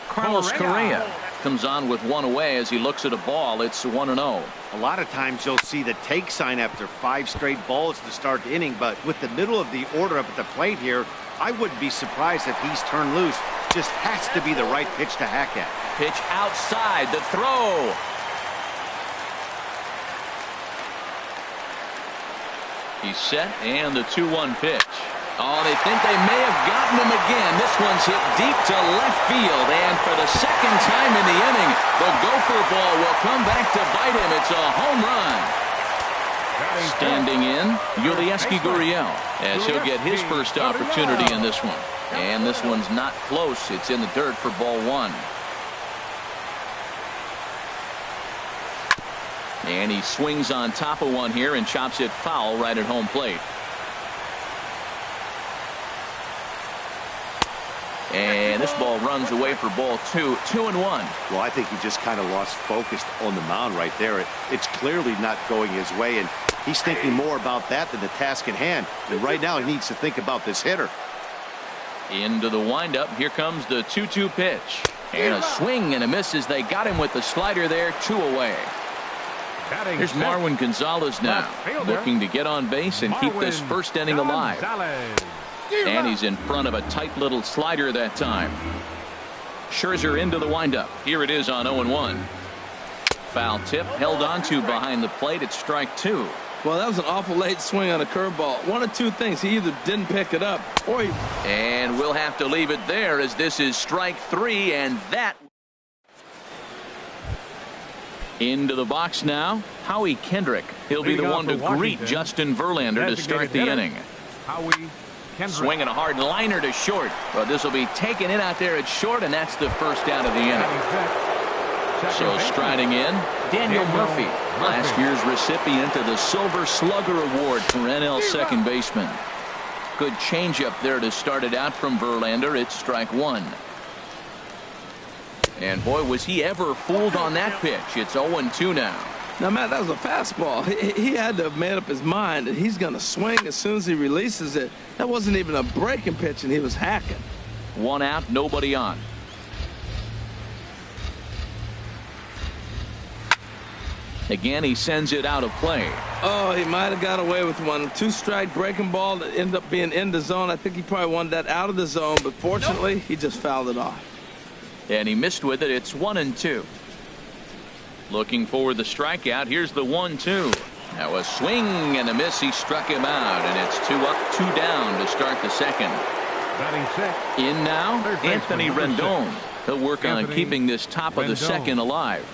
Carlos Correa comes on with 1 away as he looks at a ball. It's 1-0. A lot of times you'll see the take sign after 5 straight balls to start the inning, but with the middle of the order up at the plate here, I wouldn't be surprised if he's turned loose. Just has to be the right pitch to hack at. Pitch outside, the throw. He's set, and the 2-1 pitch. Oh, they think they may have gotten him again. This one's hit deep to left field, and for the second time in the inning, the gopher ball will come back to bite him. It's a home run. Standing in, Yulieski Gurriel, as he'll get his first opportunity in this one. And this one's not close. It's in the dirt for ball one. And he swings on top of one here and chops it foul right at home plate. And this ball runs away for ball two. 2-1. Well, I think he just kind of lost focus on the mound right there. It's clearly not going his way, and he's thinking more about that than the task at hand. And right now he needs to think about this hitter. Into the windup. Here comes the 2-2 pitch. And a swing and a miss as they got him with the slider there. 2 away. Here's Marwin Gonzalez now, looking to get on base and keep this first inning alive. And he's in front of a tight little slider that time. Scherzer into the windup. Here it is on 0-1. Foul tip held onto behind the plate. It's strike 2. Well, that was an awful late swing on a curveball. One of two things. He either didn't pick it up or he... And we'll have to leave it there as this is strike 3, and that... Into the box now, Howie Kendrick. He'll be the one to greet Justin Verlander to start the inning. Swinging a hard liner to short. Well, this will be taken in out there at short, and that's the first out of the inning. So striding in, Daniel Murphy, last year's recipient of the Silver Slugger Award for NL second baseman. Good changeup there to start it out from Verlander. It's strike 1. And boy, was he ever fooled on that pitch. It's 0-2 now. Now, Matt, that was a fastball. He had to have made up his mind that he's going to swing as soon as he releases it. That wasn't even a breaking pitch, and he was hacking. 1 out, nobody on. Again, he sends it out of play. Oh, he might have got away with one. 2-strike breaking ball that ended up being in the zone. I think he probably wanted that out of the zone, but fortunately, he just fouled it off. And he missed with it. It's 1-2. Looking for the strikeout. Here's the 1-2. Now a swing and a miss. He struck him out, and it's 2 up, 2 down to start the second. In now, Anthony Rendon. He'll work on keeping this top of the second alive.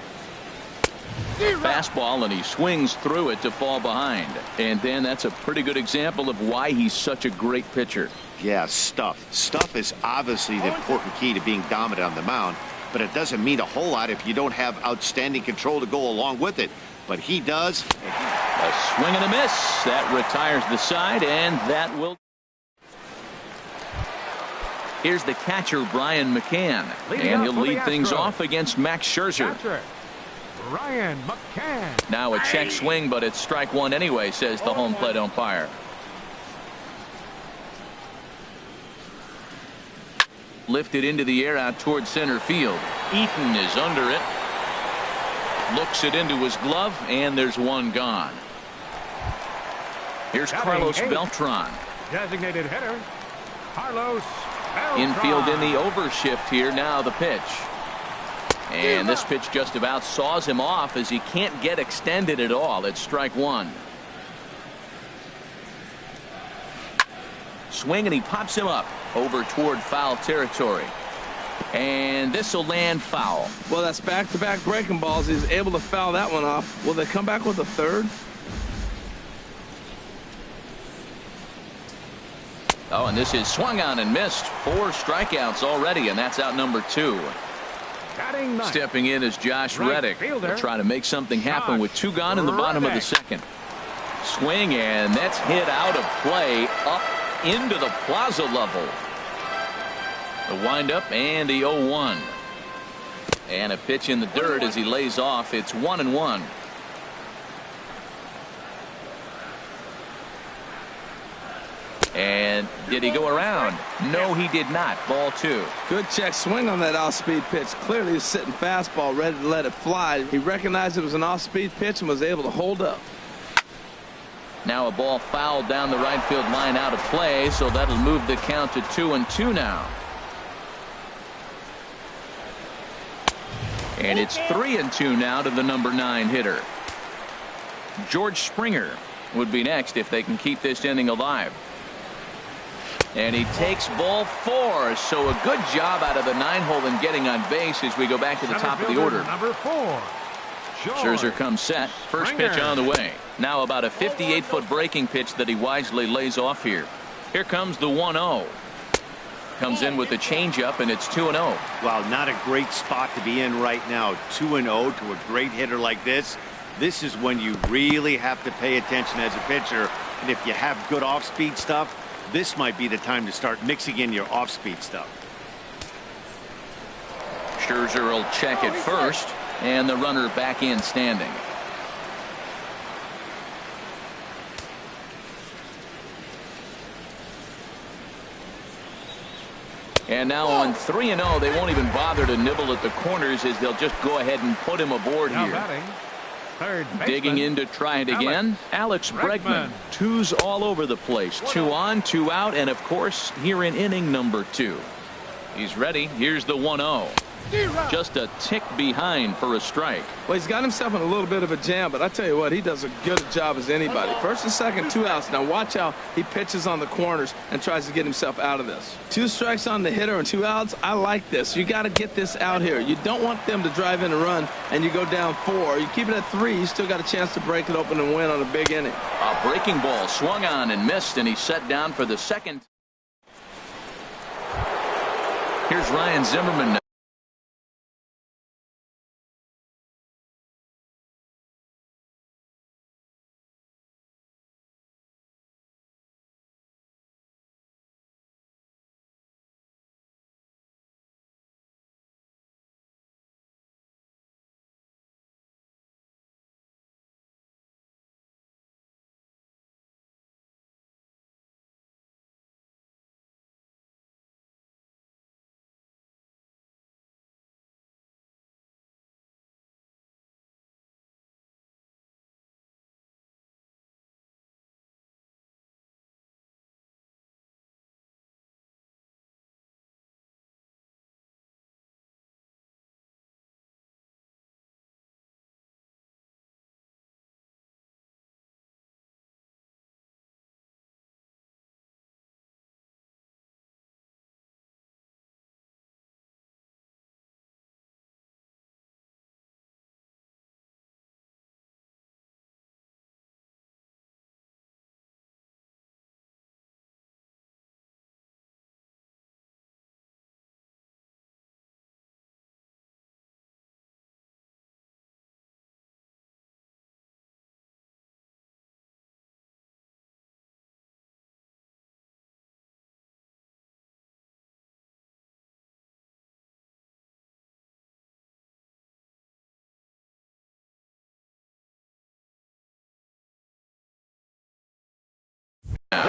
Fastball, and he swings through it to fall behind. And then that's a pretty good example of why he's such a great pitcher. Yeah, stuff. Stuff is obviously the important key to being dominant on the mound, but it doesn't mean a whole lot if you don't have outstanding control to go along with it. But he does. A swing and a miss. That retires the side, and that will. Here's the catcher, Brian McCann, and he'll lead things off against Max Scherzer. Brian McCann. Now a check swing, but it's strike 1 anyway, says the home plate umpire. Lifted into the air out towards center field. Eaton is under it. Looks it into his glove, and there's one gone. Here's Carlos Beltran. Designated hitter, Carlos Beltran. Infield in the overshift here. Now the pitch. And this pitch just about saws him off as he can't get extended at all. It's strike 1. Swing, and he pops him up over toward foul territory. And this will land foul. Well, that's back-to-back breaking balls. He's able to foul that one off. Will they come back with a third? Oh, and this is swung on and missed. 4 strikeouts already, and that's out number 2. Stepping in is Josh Reddick. He'll try to make something happen with 2 gone in the bottom of the second. Swing, and that's hit out of play up into the plaza level. The windup and the 0-1. And a pitch in the dirt as he lays off. It's 1-1. And did he go around? No, he did not. Ball 2. Good check swing on that off-speed pitch. Clearly he's sitting fastball ready to let it fly. He recognized it was an off-speed pitch and was able to hold up. Now a ball fouled down the right field line out of play, so that'll move the count to 2-2 now. And it's 3-2 now to the number 9 hitter. George Springer would be next if they can keep this inning alive. And he takes ball 4. So a good job out of the 9-hole in getting on base as we go back to the top of the order. Number 4. Scherzer comes set. First pitch on the way. Now about a 58-foot breaking pitch that he wisely lays off here. Here comes the 1-0. Comes in with the changeup, and it's 2-0. Wow, not a great spot to be in right now. 2-0 to a great hitter like this. This is when you really have to pay attention as a pitcher. And if you have good off-speed stuff, this might be the time to start mixing in your off-speed stuff. Scherzer will check it first, and the runner back in standing. And now on 3-0, they won't even bother to nibble at the corners as they'll just go ahead and put him aboard Now here. batting, third baseman, Digging in to try it again, Alex Bregman. Twos all over the place. 2 on, 2 out, and of course, here in inning number 2. He's ready. Here's the 1-0. Just a tick behind for a strike. Well, he's got himself in a little bit of a jam, but I tell you what, he does a good job as anybody. First and second, 2 outs. Now watch how he pitches on the corners and tries to get himself out of this. 2 strikes on the hitter and 2 outs. I like this. You got to get this out here. You don't want them to drive in a run and you go down 4. You keep it at 3, you still got a chance to break it open and win on a big inning. A breaking ball swung on and missed, and he's set down for the second. Here's Ryan Zimmerman now.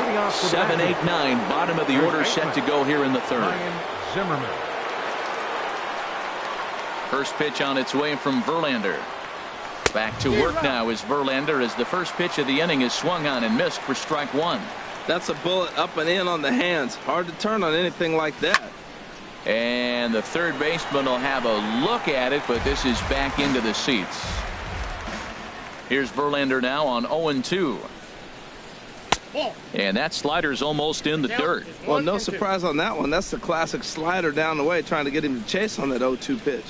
leading off the 7, 8, 9, bottom of the order set to go here in the 3rd. Ryan Zimmerman. First pitch on its way from Verlander. Back to work now is Verlander as the first pitch of the inning is swung on and missed for strike 1. That's a bullet up and in on the hands. Hard to turn on anything like that. And the third baseman will have a look at it, but this is back into the seats. Here's Verlander now on 0-2. And that slider's almost in the dirt. Well, no surprise on that one. That's the classic slider down the way, trying to get him to chase on that 0-2 pitch.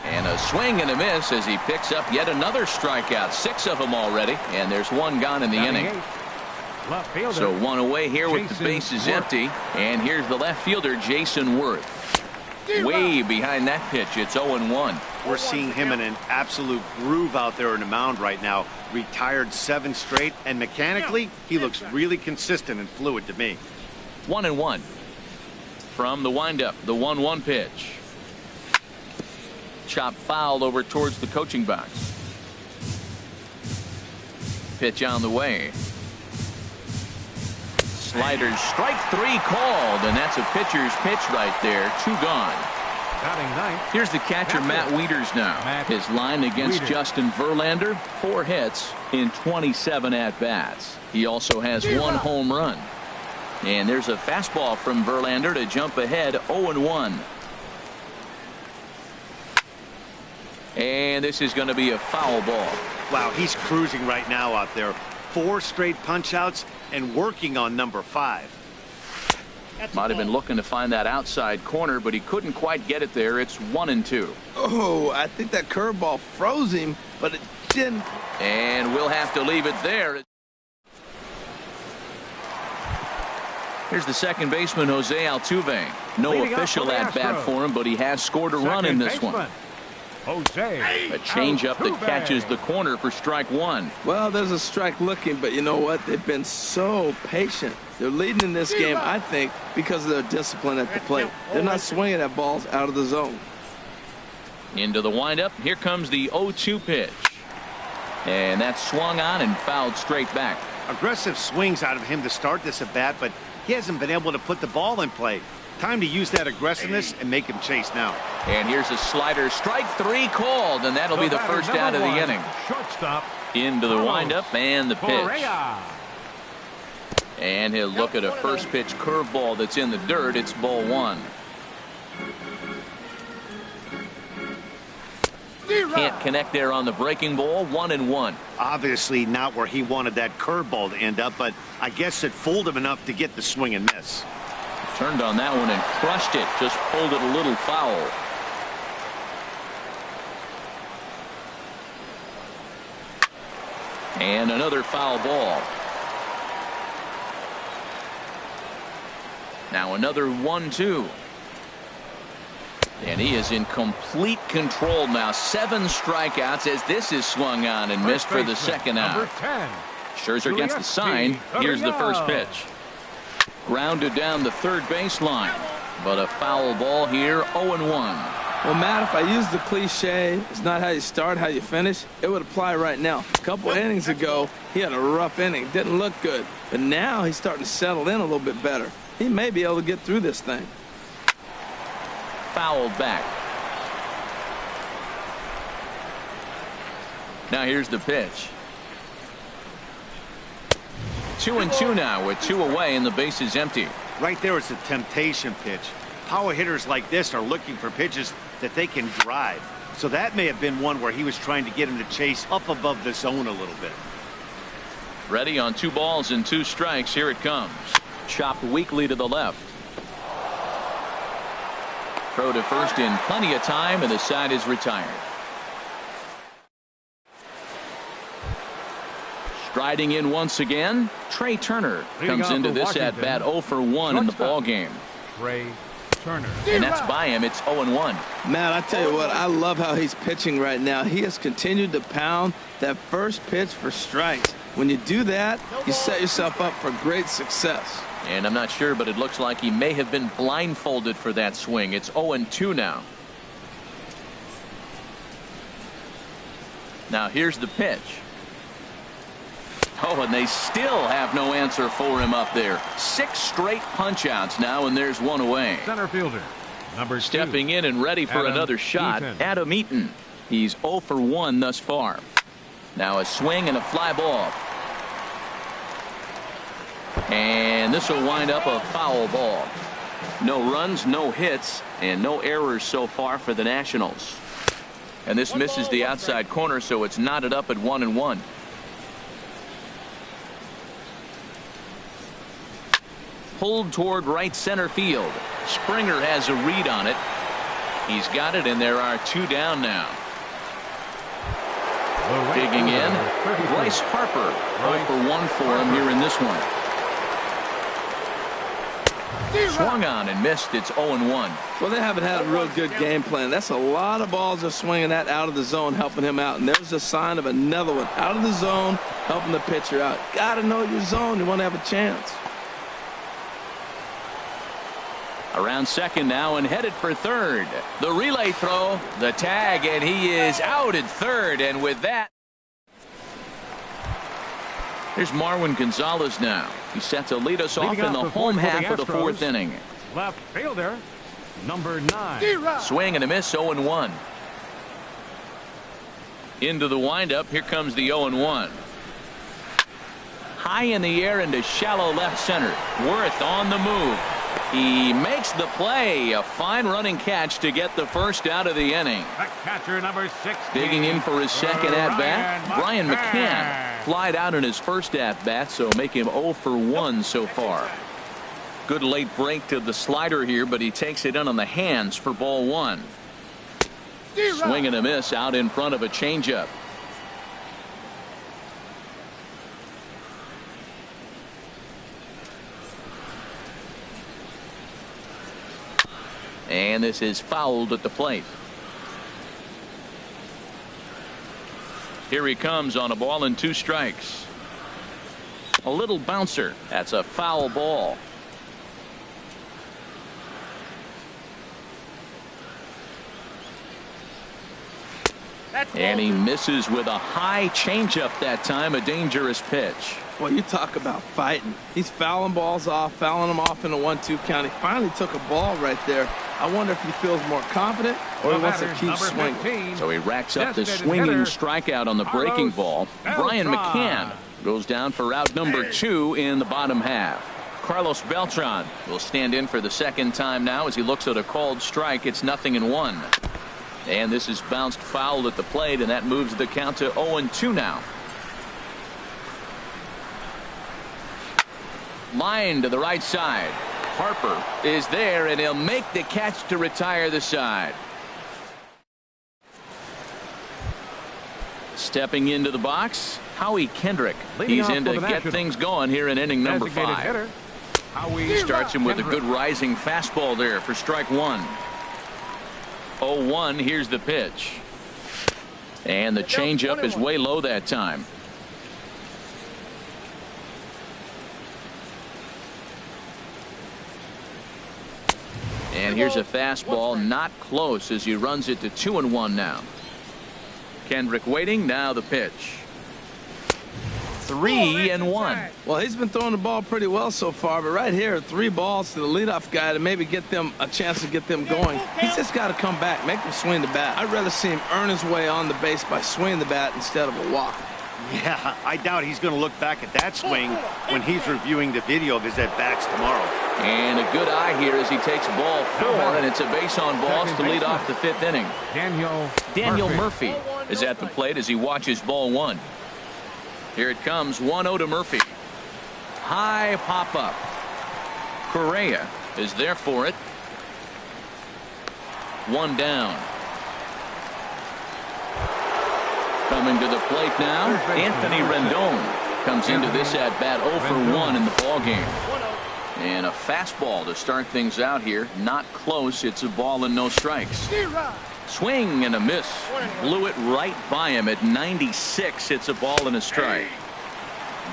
And a swing and a miss as he picks up yet another strikeout. 6 of them already, and there's 1 gone in the inning. Left fielder, So 1 away here with the Jason bases Worth. empty. And here's the left fielder, Jason Worth. Way behind that pitch. It's 0-1. We're seeing him in an absolute groove out there in the mound right now. Retired 7 straight, and mechanically, he looks really consistent and fluid to me. 1-1. From the windup, the 1-1 pitch. Chop foul over towards the coaching box. Pitch on the way. Sliders, strike 3 called, and that's a pitcher's pitch right there. 2 gone. batting ninth. Here's the catcher, Matt Wieters now. His line against Justin Verlander, 4 hits in 27 at-bats. He also has 1 home run. And there's a fastball from Verlander to jump ahead 0-1. And this is going to be a foul ball. Wow, he's cruising right now out there. 4 straight punch outs and working on number 5. Might have been looking to find that outside corner, but he couldn't quite get it there. It's 1-2. Oh, I think that curveball froze him, but it didn't. And we'll have to leave it there. Here's the second baseman, Jose Altuve. No Leading official at bat for him, but he has scored a run in this one. Jose A changeup that Altuve. catches the corner for strike one. Well, there's a strike looking, but you know what? They've been so patient. They're leading in this game, I think, because of their discipline at the plate. They're not swinging at balls out of the zone. Into the windup. Here comes the 0-2 pitch. And that's swung on and fouled straight back. Aggressive swings out of him to start this at bat, but he hasn't been able to put the ball in play. Time to use that aggressiveness and make him chase now. And here's a slider. Strike three called, and that'll be the first out of the inning. Shortstop. Into the windup and the pitch. Correa. And he'll look at a first pitch curveball that's in the dirt. It's ball one. Can't connect there on the breaking ball. 1-1. Obviously not where he wanted that curveball to end up, but I guess it fooled him enough to get the swing and miss. Turned on that one and crushed it. Just pulled it a little foul. And another foul ball. Now another 1-2. And he is in complete control now. 7 strikeouts as this is swung on and missed for the second out. Scherzer gets the sign. Here's the first pitch. Grounded down the third baseline. But a foul ball here. 0-1. Well, Matt, if I use the cliche, it's not how you start, how you finish, it would apply right now. A couple innings ago, he had a rough inning. Didn't look good. But now he's starting to settle in a little bit better. He may be able to get through this thing. Fouled back. Now here's the pitch. 2-2 now with 2 away and the base is empty. Right there, it's a temptation pitch. Power hitters like this are looking for pitches that they can drive. So that may have been one where he was trying to get him to chase up above the zone a little bit. Ready on 2 balls and 2 strikes. Here it comes. Chopped weakly to the left. Throw to first in plenty of time, and the side is retired. Striding in once again, Trey Turner comes into this at bat 0 for 1 in the ball game. Trey Turner. And that's by him. It's 0-1. Man, I tell you what, I love how he's pitching right now. He has continued to pound that first pitch for strikes. When you do that, you set yourself up for great success. And I'm not sure, but it looks like he may have been blindfolded for that swing. It's 0-2 now. Now here's the pitch. Oh, and they still have no answer for him up there. 6 straight punch-outs now, and there's 1 away. Center fielder. Number 2. Stepping in and ready for another shot, Adam Eaton. He's 0 for 1 thus far. Now a swing and a fly ball. And this will wind up a foul ball. No runs, no hits, and no errors so far for the Nationals. And this misses the outside corner, so it's knotted up at 1-1. Pulled toward right center field. Springer has a read on it. He's got it, and there are 2 down now. Digging in, Bryce Harper. 0 for 1 for him here in this one. Swung on and missed. It's 0-1. Well, they haven't had a real good game plan. That's a lot of balls they're swinging at out of the zone, helping him out. And there's a sign of another one out of the zone, helping the pitcher out. Got to know your zone. You want to have a chance. Around second now and headed for third. The relay throw, the tag, and he is out at third. And with that, here's Marwin Gonzalez now. He's set to lead us off in the home half of the 4th inning. Left fielder, number 9. Swing and a miss, 0-1. Into the windup. Here comes the 0-1. High in the air into shallow left center. Worth on the move. He makes the play. A fine running catch to get the first out of the inning. The catcher, number 6. Digging in for his second at-bat, Brian McCann. Flied out in his first at-bat, so make him 0 for 1 so far. Good late break to the slider here, but he takes it in on the hands for ball one. Swing and a miss out in front of a changeup. And this is fouled at the plate. Here he comes on a ball and 2 strikes. A little bouncer. That's a foul ball. And he misses with a high changeup that time. A dangerous pitch. Well, you talk about fighting. He's fouling balls off, fouling them off in a 1-2 count. He finally took a ball right there. I wonder if he feels more confident or he wants to keep swinging. So he racks up the swinging strikeout on the breaking ball. Brian McCann goes down for out number 2 in the bottom half. Carlos Beltran will stand in for the second time now as he looks at a called strike. It's 0-1. And this is bounced foul at the plate, and that moves the count to 0-2 now. Line to the right side. Harper is there, and he'll make the catch to retire the side. Stepping into the box, Howie Kendrick. He's in to get things going here in inning number 5. He starts him with a good rising fastball there for strike 1. 0-1. Here's the pitch. And the changeup is way low that time. And here's a fastball not close as he runs it to 2-1 now. Kendrick waiting. Now the pitch. 3-1. Well, he's been throwing the ball pretty well so far, but right here, 3 balls to the leadoff guy to maybe get them a chance to get them going. He's just got to come back, make them swing the bat. I'd rather see him earn his way on the base by swinging the bat instead of a walk. Yeah, I doubt he's going to look back at that swing when he's reviewing the video of his at-bats tomorrow. And a good eye here as he takes ball 4, and it's a base on balls to lead off the 5th inning. Daniel Murphy is at the plate as he watches ball 1. Here it comes. 1-0 to Murphy. High pop up. Correa is there for it. 1 down. Coming to the plate now, Anthony Rendon comes into this at bat 0 for 1 in the ball game. And a fastball to start things out here. Not close. It's a ball and no strikes. Swing and a miss. Blew it right by him at 96. It's a ball and a strike.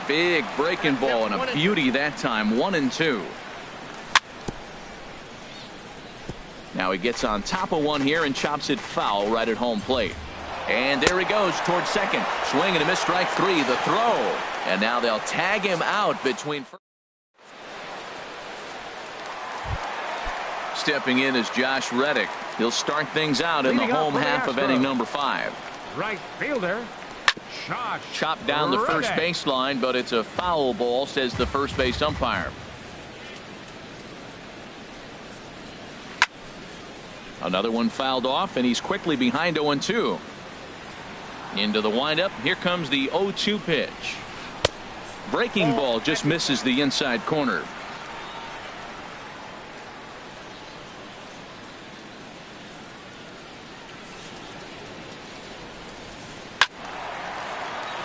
Big breaking ball and a beauty that time. 1-2. Now he gets on top of one here and chops it foul right at home plate. And there he goes towards second. Swing and a miss. Strike 3. The throw. And now they'll tag him out between. Stepping in is Josh Reddick. He'll start things out in the home half of inning number 5. Right fielder. Chopped down the first baseline, but it's a foul ball, says the first base umpire. Another one fouled off, and he's quickly behind 0-2. Into the windup. Here comes the 0-2 pitch. Breaking ball just misses the inside corner.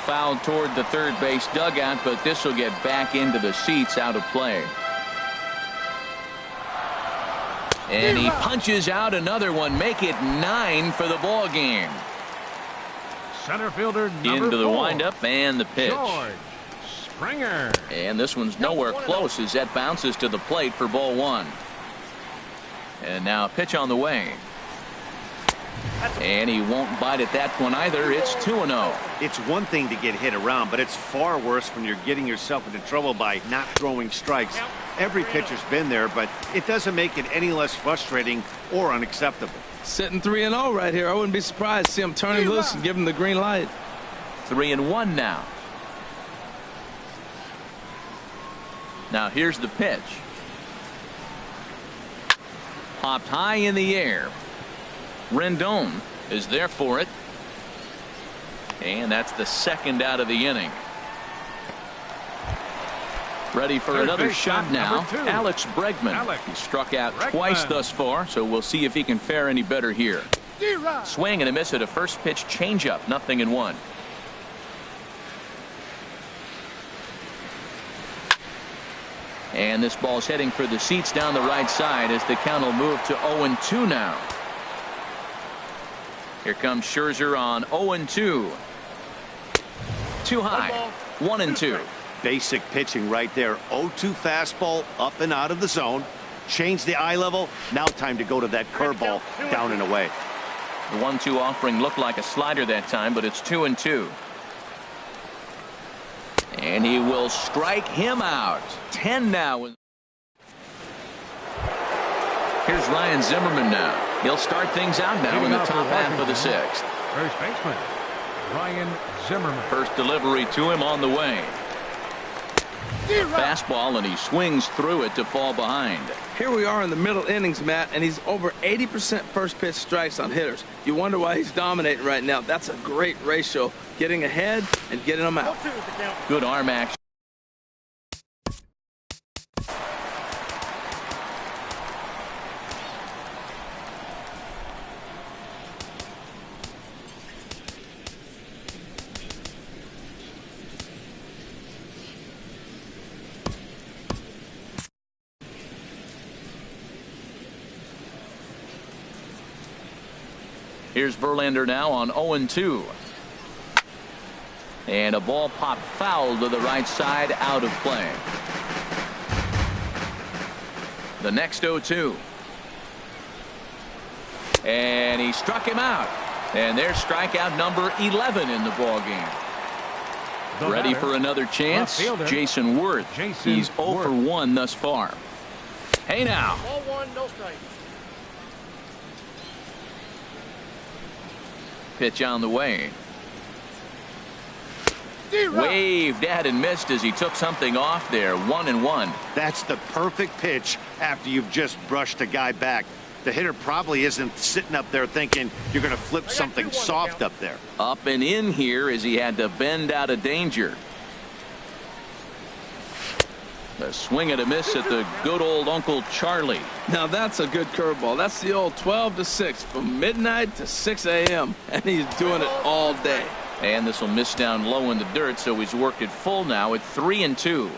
Fouled toward the third base dugout, but this will get back into the seats, out of play. And he punches out another one. Make it 9 for the ball game. Center fielder number into the 4. windup and the pitch. George Springer. And this one's nowhere close as that bounces to the plate for ball 1. And now a pitch on the way. And he won't bite at that one either. It's 2-0. It's one thing to get hit around, but it's far worse when you're getting yourself into trouble by not throwing strikes. Every pitcher's been there, but it doesn't make it any less frustrating or unacceptable. Sitting 3-0 right here. I wouldn't be surprised to see him turn him loose and give him the green light. 3-1 now. Now here's the pitch. Popped high in the air. Rendon is there for it. And that's the second out of the inning. Ready for Third another baseman, shot now. number 2. Alex Bregman. He struck out twice thus far, so we'll see if he can fare any better here. Swing and a miss at a first pitch changeup. 0-1. And this ball's heading for the seats down the right side as the count will move to 0-2 now. Here comes Scherzer on 0-2. Too high. 1-2. Basic pitching right there. 0-2 fastball up and out of the zone. Change the eye level. Now time to go to that curveball down and away. The 1-2 offering looked like a slider that time, but it's 2-2. And he will strike him out. 10 now. Here's Ryan Zimmerman now. He'll start things out now in the top half of the 6th. First baseman, Ryan Zimmerman. First delivery to him on the way. Fastball, and he swings through it to fall behind. Here we are in the middle innings, Matt, and he's over 80% first pitch strikes on hitters. You wonder why he's dominating right now. That's a great ratio. Getting ahead and getting them out. Good arm action. Here's Verlander now on 0-2. And a ball popped foul to the right side, out of play. The next 0-2. And he struck him out. And there's strikeout number 11 in the ball game. Ready for another chance? Jason Worth. He's 0 for 1 thus far. Hey now. Ball 1, no strike. Pitch on the way. Waved at and missed as he took something off there. 1-1. That's the perfect pitch after you've just brushed a guy back. The hitter probably isn't sitting up there thinking you're going to flip something soft up there. Up and in here as he had to bend out of danger. A swing and a miss at the good old Uncle Charlie. Now that's a good curveball. That's the old 12 to 6 from midnight to 6 a.m. and he's doing it all day. And this will miss down low in the dirt, so he's worked it full now at 3-2.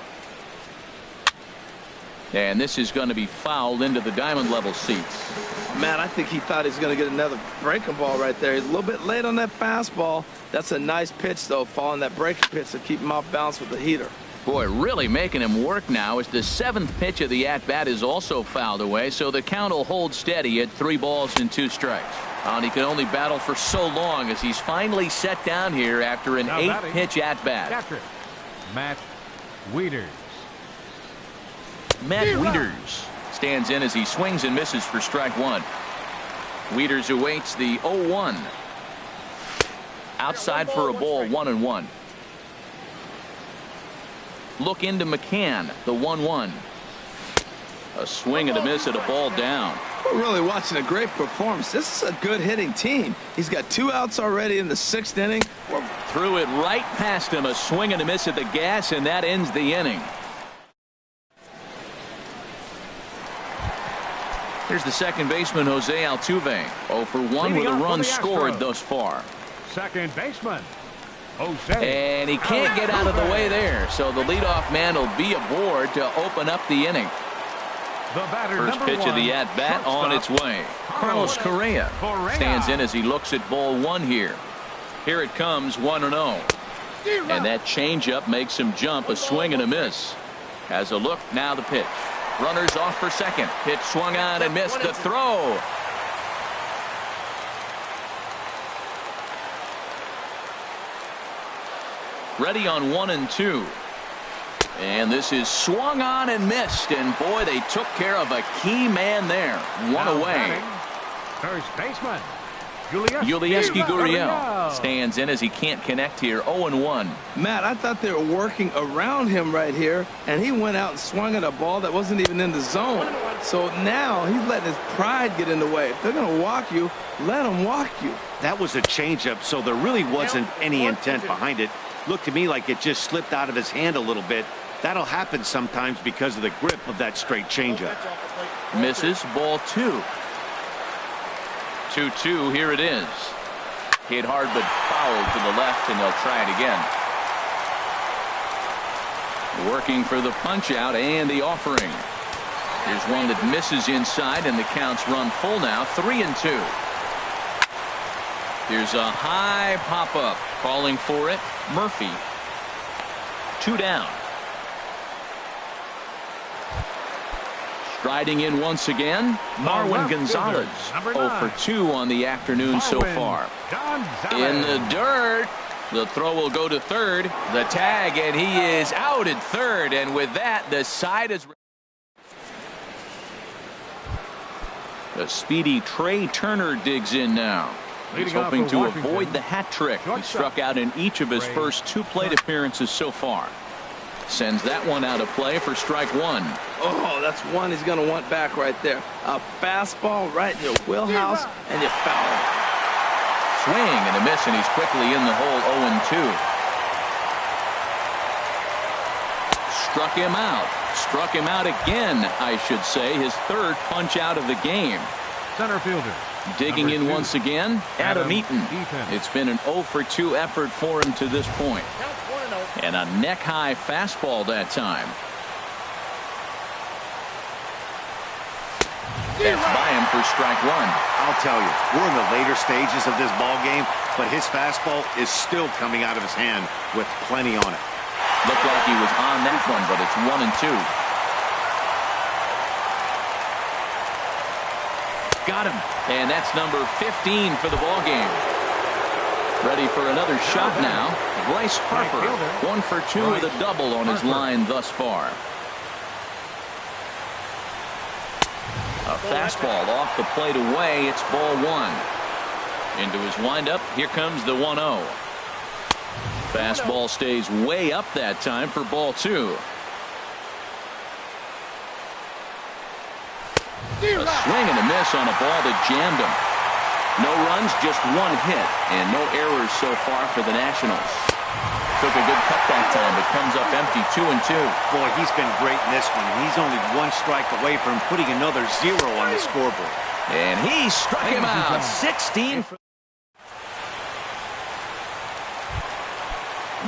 And this is going to be fouled into the diamond level seats. Man, I think he thought he was going to get another breaking ball right there. He's a little bit late on that fastball. That's a nice pitch, though, following that breaking pitch to keep him off balance with the heater. Boy, really making him work now as the 7th pitch of the at-bat is also fouled away, so the count will hold steady at 3 balls and 2 strikes. And he can only battle for so long as he's finally set down here after an 8-pitch at-bat. Catcher, Matt Wieters. Matt Wieters stands in as he swings and misses for strike 1. Wieters awaits the 0-1. Outside for a ball, 1-1. Look into McCann, the 1-1. A swing and a miss at a ball down. We're really watching a great performance. This is a good hitting team. He's got 2 outs already in the 6th inning. Threw it right past him. A swing and a miss at the gas, and that ends the inning. Here's the second baseman, Jose Altuve. 0 for 1 with a run scored thus far. Second baseman, Jose. And he can't get out of the way there, so the leadoff man will be aboard to open up the inning. The batter, First pitch of the at-bat on its way. Carlos Correa stands in as he looks at ball 1 here. Here it comes, 1-0. And that changeup makes him jump. A swing and a miss. Has a look, now the pitch. Runners off for second. Pitch swung on and missed. The throw. Ready on 1-2. And this is swung on and missed. And boy, they took care of a key man there. One away. First baseman, Yulieski Gurriel stands in as he can't connect here. 0-1. Matt, I thought they were working around him right here, and he went out and swung at a ball that wasn't even in the zone. So now he's letting his pride get in the way. If they're going to walk you, let them walk you. That was a changeup, so there really wasn't any intent behind it. Looked to me like it just slipped out of his hand a little bit. That'll happen sometimes because of the grip of that straight changeup. Misses, ball 2. 2-2, here it is. Hit hard but fouled to the left, and they'll try it again. Working for the punch out and the offering. Here's one that misses inside, and the count's run full now, 3-2. Here's a high pop-up. Calling for it, Murphy. 2 down. Striding in once again, Marwin Gonzalez. 0 for 2 on the afternoon so far. In the dirt. The throw will go to third. The tag, and he is out at third. And with that, the side is... The speedy Trey Turner digs in now. He's hoping to avoid the hat trick. He struck out in each of his first 2 plate appearances so far. Sends that one out of play for strike 1. Oh, that's one he's going to want back right there. A fastball right in your wheelhouse, and you foul. Swing and a miss, and he's quickly in the hole. 0-2. Struck him out. Struck him out again, I should say. His 3rd punch out of the game. Center fielder. Digging in once again, Adam Eaton. It's been an 0 for 2 effort for him to this point. And a neck-high fastball that time. That's by him for strike 1. I'll tell you, we're in the later stages of this ball game, but his fastball is still coming out of his hand with plenty on it. Looked like he was on that one, but it's 1-2. Got him, and that's number 15 for the ball game. Ready for another shot now. Bryce Harper, 1 for 2 with a double on his line thus far. A fastball off the plate away. It's ball 1. Into his windup. Here comes the 1-0. Fastball stays way up that time for ball 2. A swing and a miss on a ball that jammed him. No runs, just 1 hit, and no errors so far for the Nationals. Took a good cut that time, but comes up empty. 2-2. Boy, he's been great in this one. He's only 1 strike away from putting another 0 on the scoreboard. And he struck him out. 16.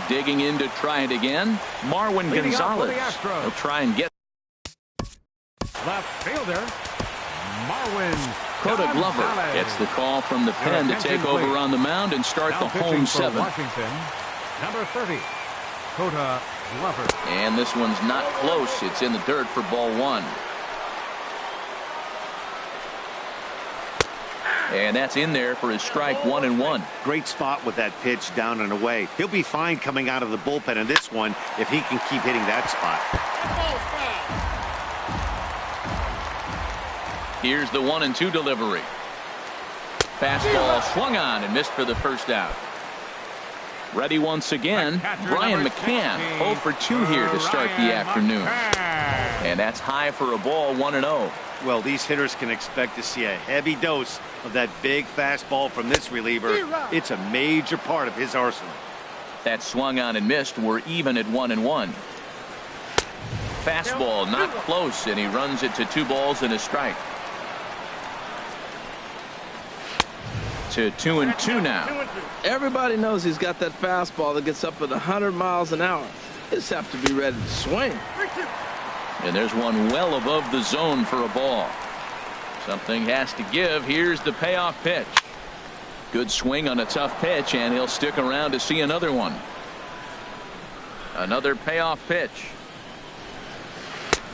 Digging in to try it again, Marwin Gonzalez. He'll try and get left fielder Marwin Coda Glover gets the call from the pen to take over on the mound and start the home 7th. Washington, number 30, Coda Glover. And this one's not close. It's in the dirt for ball 1. And that's in there for his strike 1-1. Great spot with that pitch down and away. He'll be fine coming out of the bullpen in this one if he can keep hitting that spot. Here's the 1-2 delivery. Fastball swung on and missed for the first out. Ready once again, Brian McCann. 0 for 2 here to start the afternoon. And that's high for a ball, 1-0. Well, these hitters can expect to see a heavy dose of that big fastball from this reliever. It's a major part of his arsenal. That swung on and missed. We're even at 1-1. Fastball not close, and he runs it to 2 balls and a strike. To 2-2 now. Everybody knows he's got that fastball that gets up at 100 miles an hour. They just have to be ready to swing. And there's one well above the zone for a ball. Something has to give. Here's the payoff pitch. Good swing on a tough pitch, and he'll stick around to see another one. Another payoff pitch.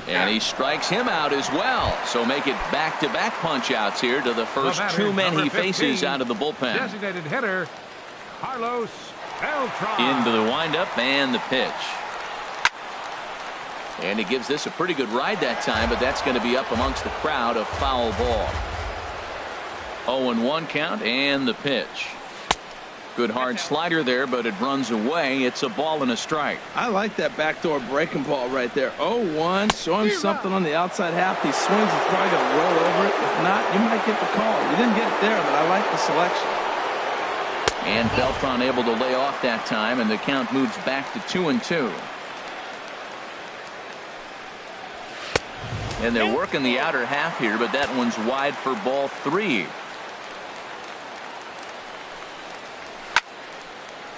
And he strikes him out as well. So make it back-to-back punch-outs here to the first 2 men he faces out of the bullpen. Designated hitter, Carlos Beltran. Into the windup and the pitch. And he gives this a pretty good ride that time, but that's going to be up amongst the crowd. A foul ball. 0-1 count and the pitch. Good hard slider there, but it runs away. It's a ball and a strike. I like that backdoor breaking ball right there. 0-1. Show him something on the outside half. He swings. He's probably going to roll over it. If not, you might get the call. You didn't get it there, but I like the selection. And Beltran able to lay off that time, and the count moves back to 2-2. And they're working the outer half here, but that one's wide for ball 3.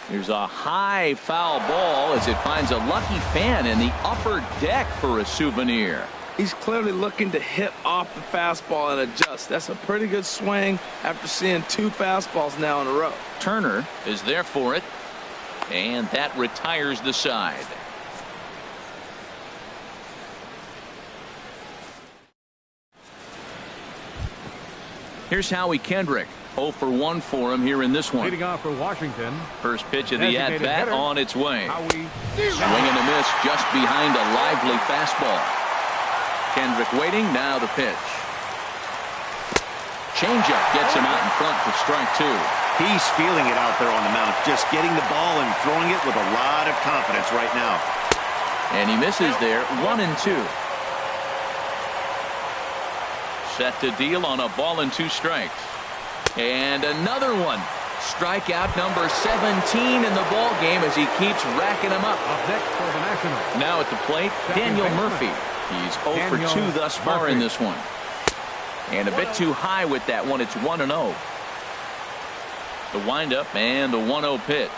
Here's a high foul ball as it finds a lucky fan in the upper deck for a souvenir. He's clearly looking to hit off the fastball and adjust. That's a pretty good swing after seeing 2 fastballs now in a row. Turner is there for it, and that retires the side. Here's Howie Kendrick. 0 for 1 for him here in this one. Leading off for Washington. First pitch of the at-bat on its way. Howie. Swing and a miss just behind a lively fastball. Kendrick waiting, now the pitch. Changeup gets him out in front for strike 2. He's feeling it out there on the mound, just getting the ball and throwing it with a lot of confidence right now. And he misses there, 1-2. Set to deal on a ball and 2 strikes. And another one. Strikeout number 17 in the ball game as he keeps racking them up. Up next for the Nationals. Now at the plate, Daniel Murphy. He's 0 for 2 thus far in this one. And a bit too high with that one. It's 1-0. The windup and the 1-0 pitch.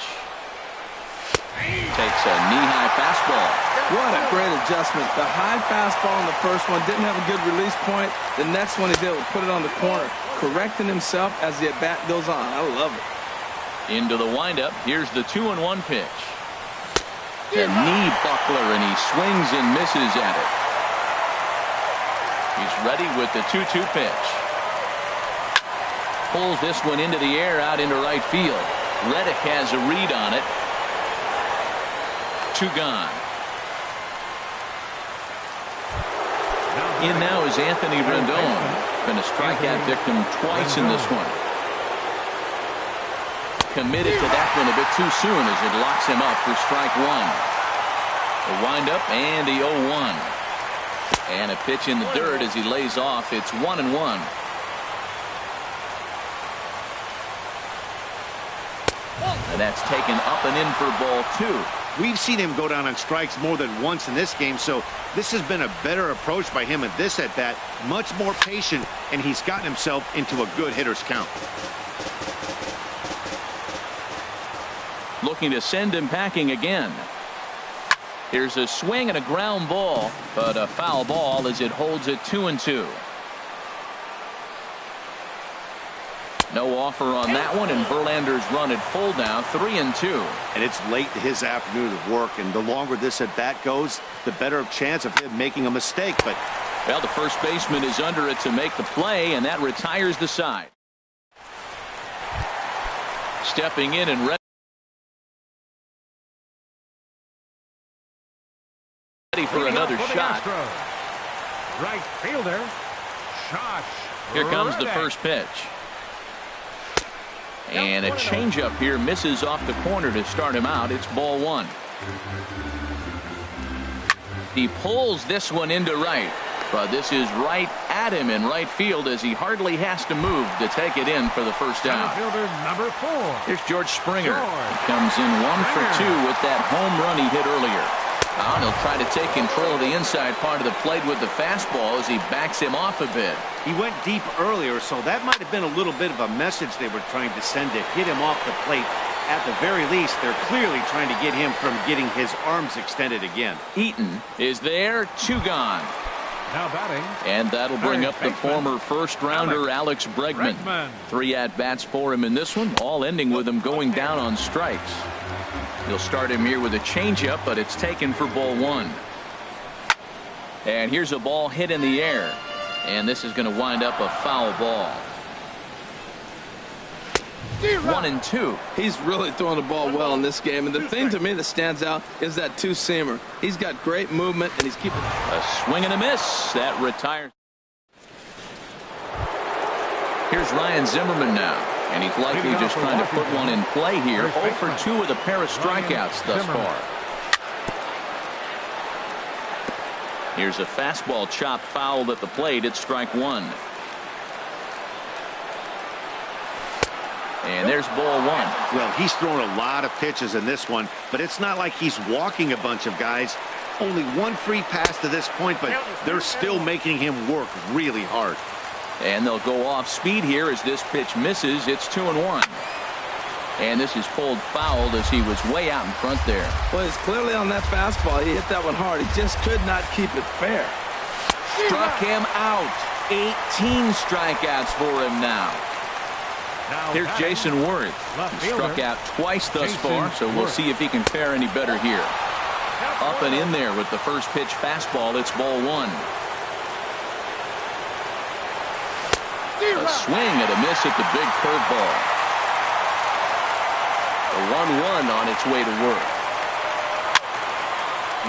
Takes a knee-high fastball. What a great adjustment. The high fastball in the first one didn't have a good release point. The next one he did was put it on the corner, correcting himself as the at-bat goes on. I love it. Into the windup. Here's the 2-1 pitch. The knee buckler, and he swings and misses at it. He's ready with the 2-2 pitch. Pulls this one into the air out into right field. Reddick has a read on it. 2 gone. In now is Anthony Rendon. Been a strikeout victim twice in this one. Committed to that one a bit too soon as it locks him up for strike 1. The windup and the 0-1. And a pitch in the dirt as he lays off. It's 1-1. And that's taken up and in for ball 2. We've seen him go down on strikes more than once in this game, so this has been a better approach by him at this at-bat. Much more patient, and he's gotten himself into a good hitter's count. Looking to send him packing again. Here's a swing and a ground ball, but a foul ball as it holds it 2-2. No offer on that one, and Verlander's run at full now, 3-2. And it's late in his afternoon of work, and the longer this at-bat goes, the better chance of him making a mistake. But well, the first baseman is under it to make the play, and that retires the side. Stepping in and ready for another shot. Right fielder. Josh. Here comes the first pitch. And a changeup here misses off the corner to start him out. It's ball 1. He pulls this one into right, but this is right at him in right field as he hardly has to move to take it in for the first out. Fielder number 4. Here's George Springer. He comes in 1 for 2 with that home run he hit earlier. And he'll try to take control of the inside part of the plate with the fastball as he backs him off a bit. he went deep earlier, so that might have been a little bit of a message they were trying to send to hit him off the plate. At the very least, they're clearly trying to get him from getting his arms extended again. Eaton is there, 2 gone. Now batting. And that'll bring up the former first-rounder Alex Bregman. 3 at-bats for him in this one, all ending with him going down on strikes. He'll start him here with a changeup, but it's taken for ball 1. And here's a ball hit in the air. And this is going to wind up a foul ball. 1-2. He's really throwing the ball well in this game. And the thing to me that stands out is that two-seamer. He's got great movement, and he's keeping... A swing and a miss. That retires. Here's Ryan Zimmerman now. And he's likely just trying to put one in play here. 0 for 2 with a pair of strikeouts thus far. Here's a fastball chopped fouled at the plate. It's strike 1. And there's ball 1. Well, he's thrown a lot of pitches in this one, but it's not like he's walking a bunch of guys. Only one free pass to this point, but they're still making him work really hard. And they'll go off speed here as this pitch misses. It's 2-1. And this is pulled fouled as he was way out in front there. Well, it's clearly on that fastball. He hit that one hard. He just could not keep it fair. Struck him out. 18 strikeouts for him now. Here's Jason Worth. He struck out twice thus far, so we'll see if he can fare any better here. Up and in there with the first pitch fastball. It's ball one. A swing and a miss at the big curveball. The 1-1 on its way to work.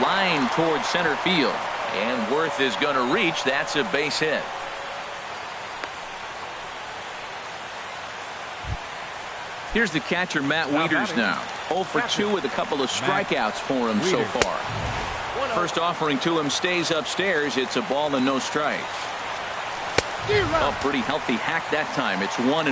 Line towards center field. And Worth is going to reach. That's a base hit. Here's the catcher, Matt Wieters now. 0 for 2 with a couple of strikeouts for him so far. First offering to him stays upstairs. It's a ball and no strikes. A pretty healthy hack that time. It's 1-1.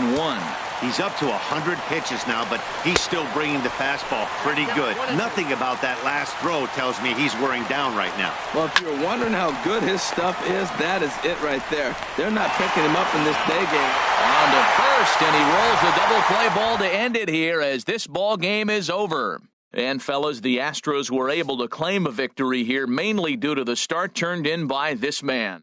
He's up to 100 pitches now, but he's still bringing the fastball pretty good. Nothing about that last throw tells me he's wearing down right now. Well, if you're wondering how good his stuff is, that is it right there. They're not picking him up in this day game. On to first, and he rolls a double play ball to end it here as this ball game is over. And, fellas, the Astros were able to claim a victory here, mainly due to the start turned in by this man.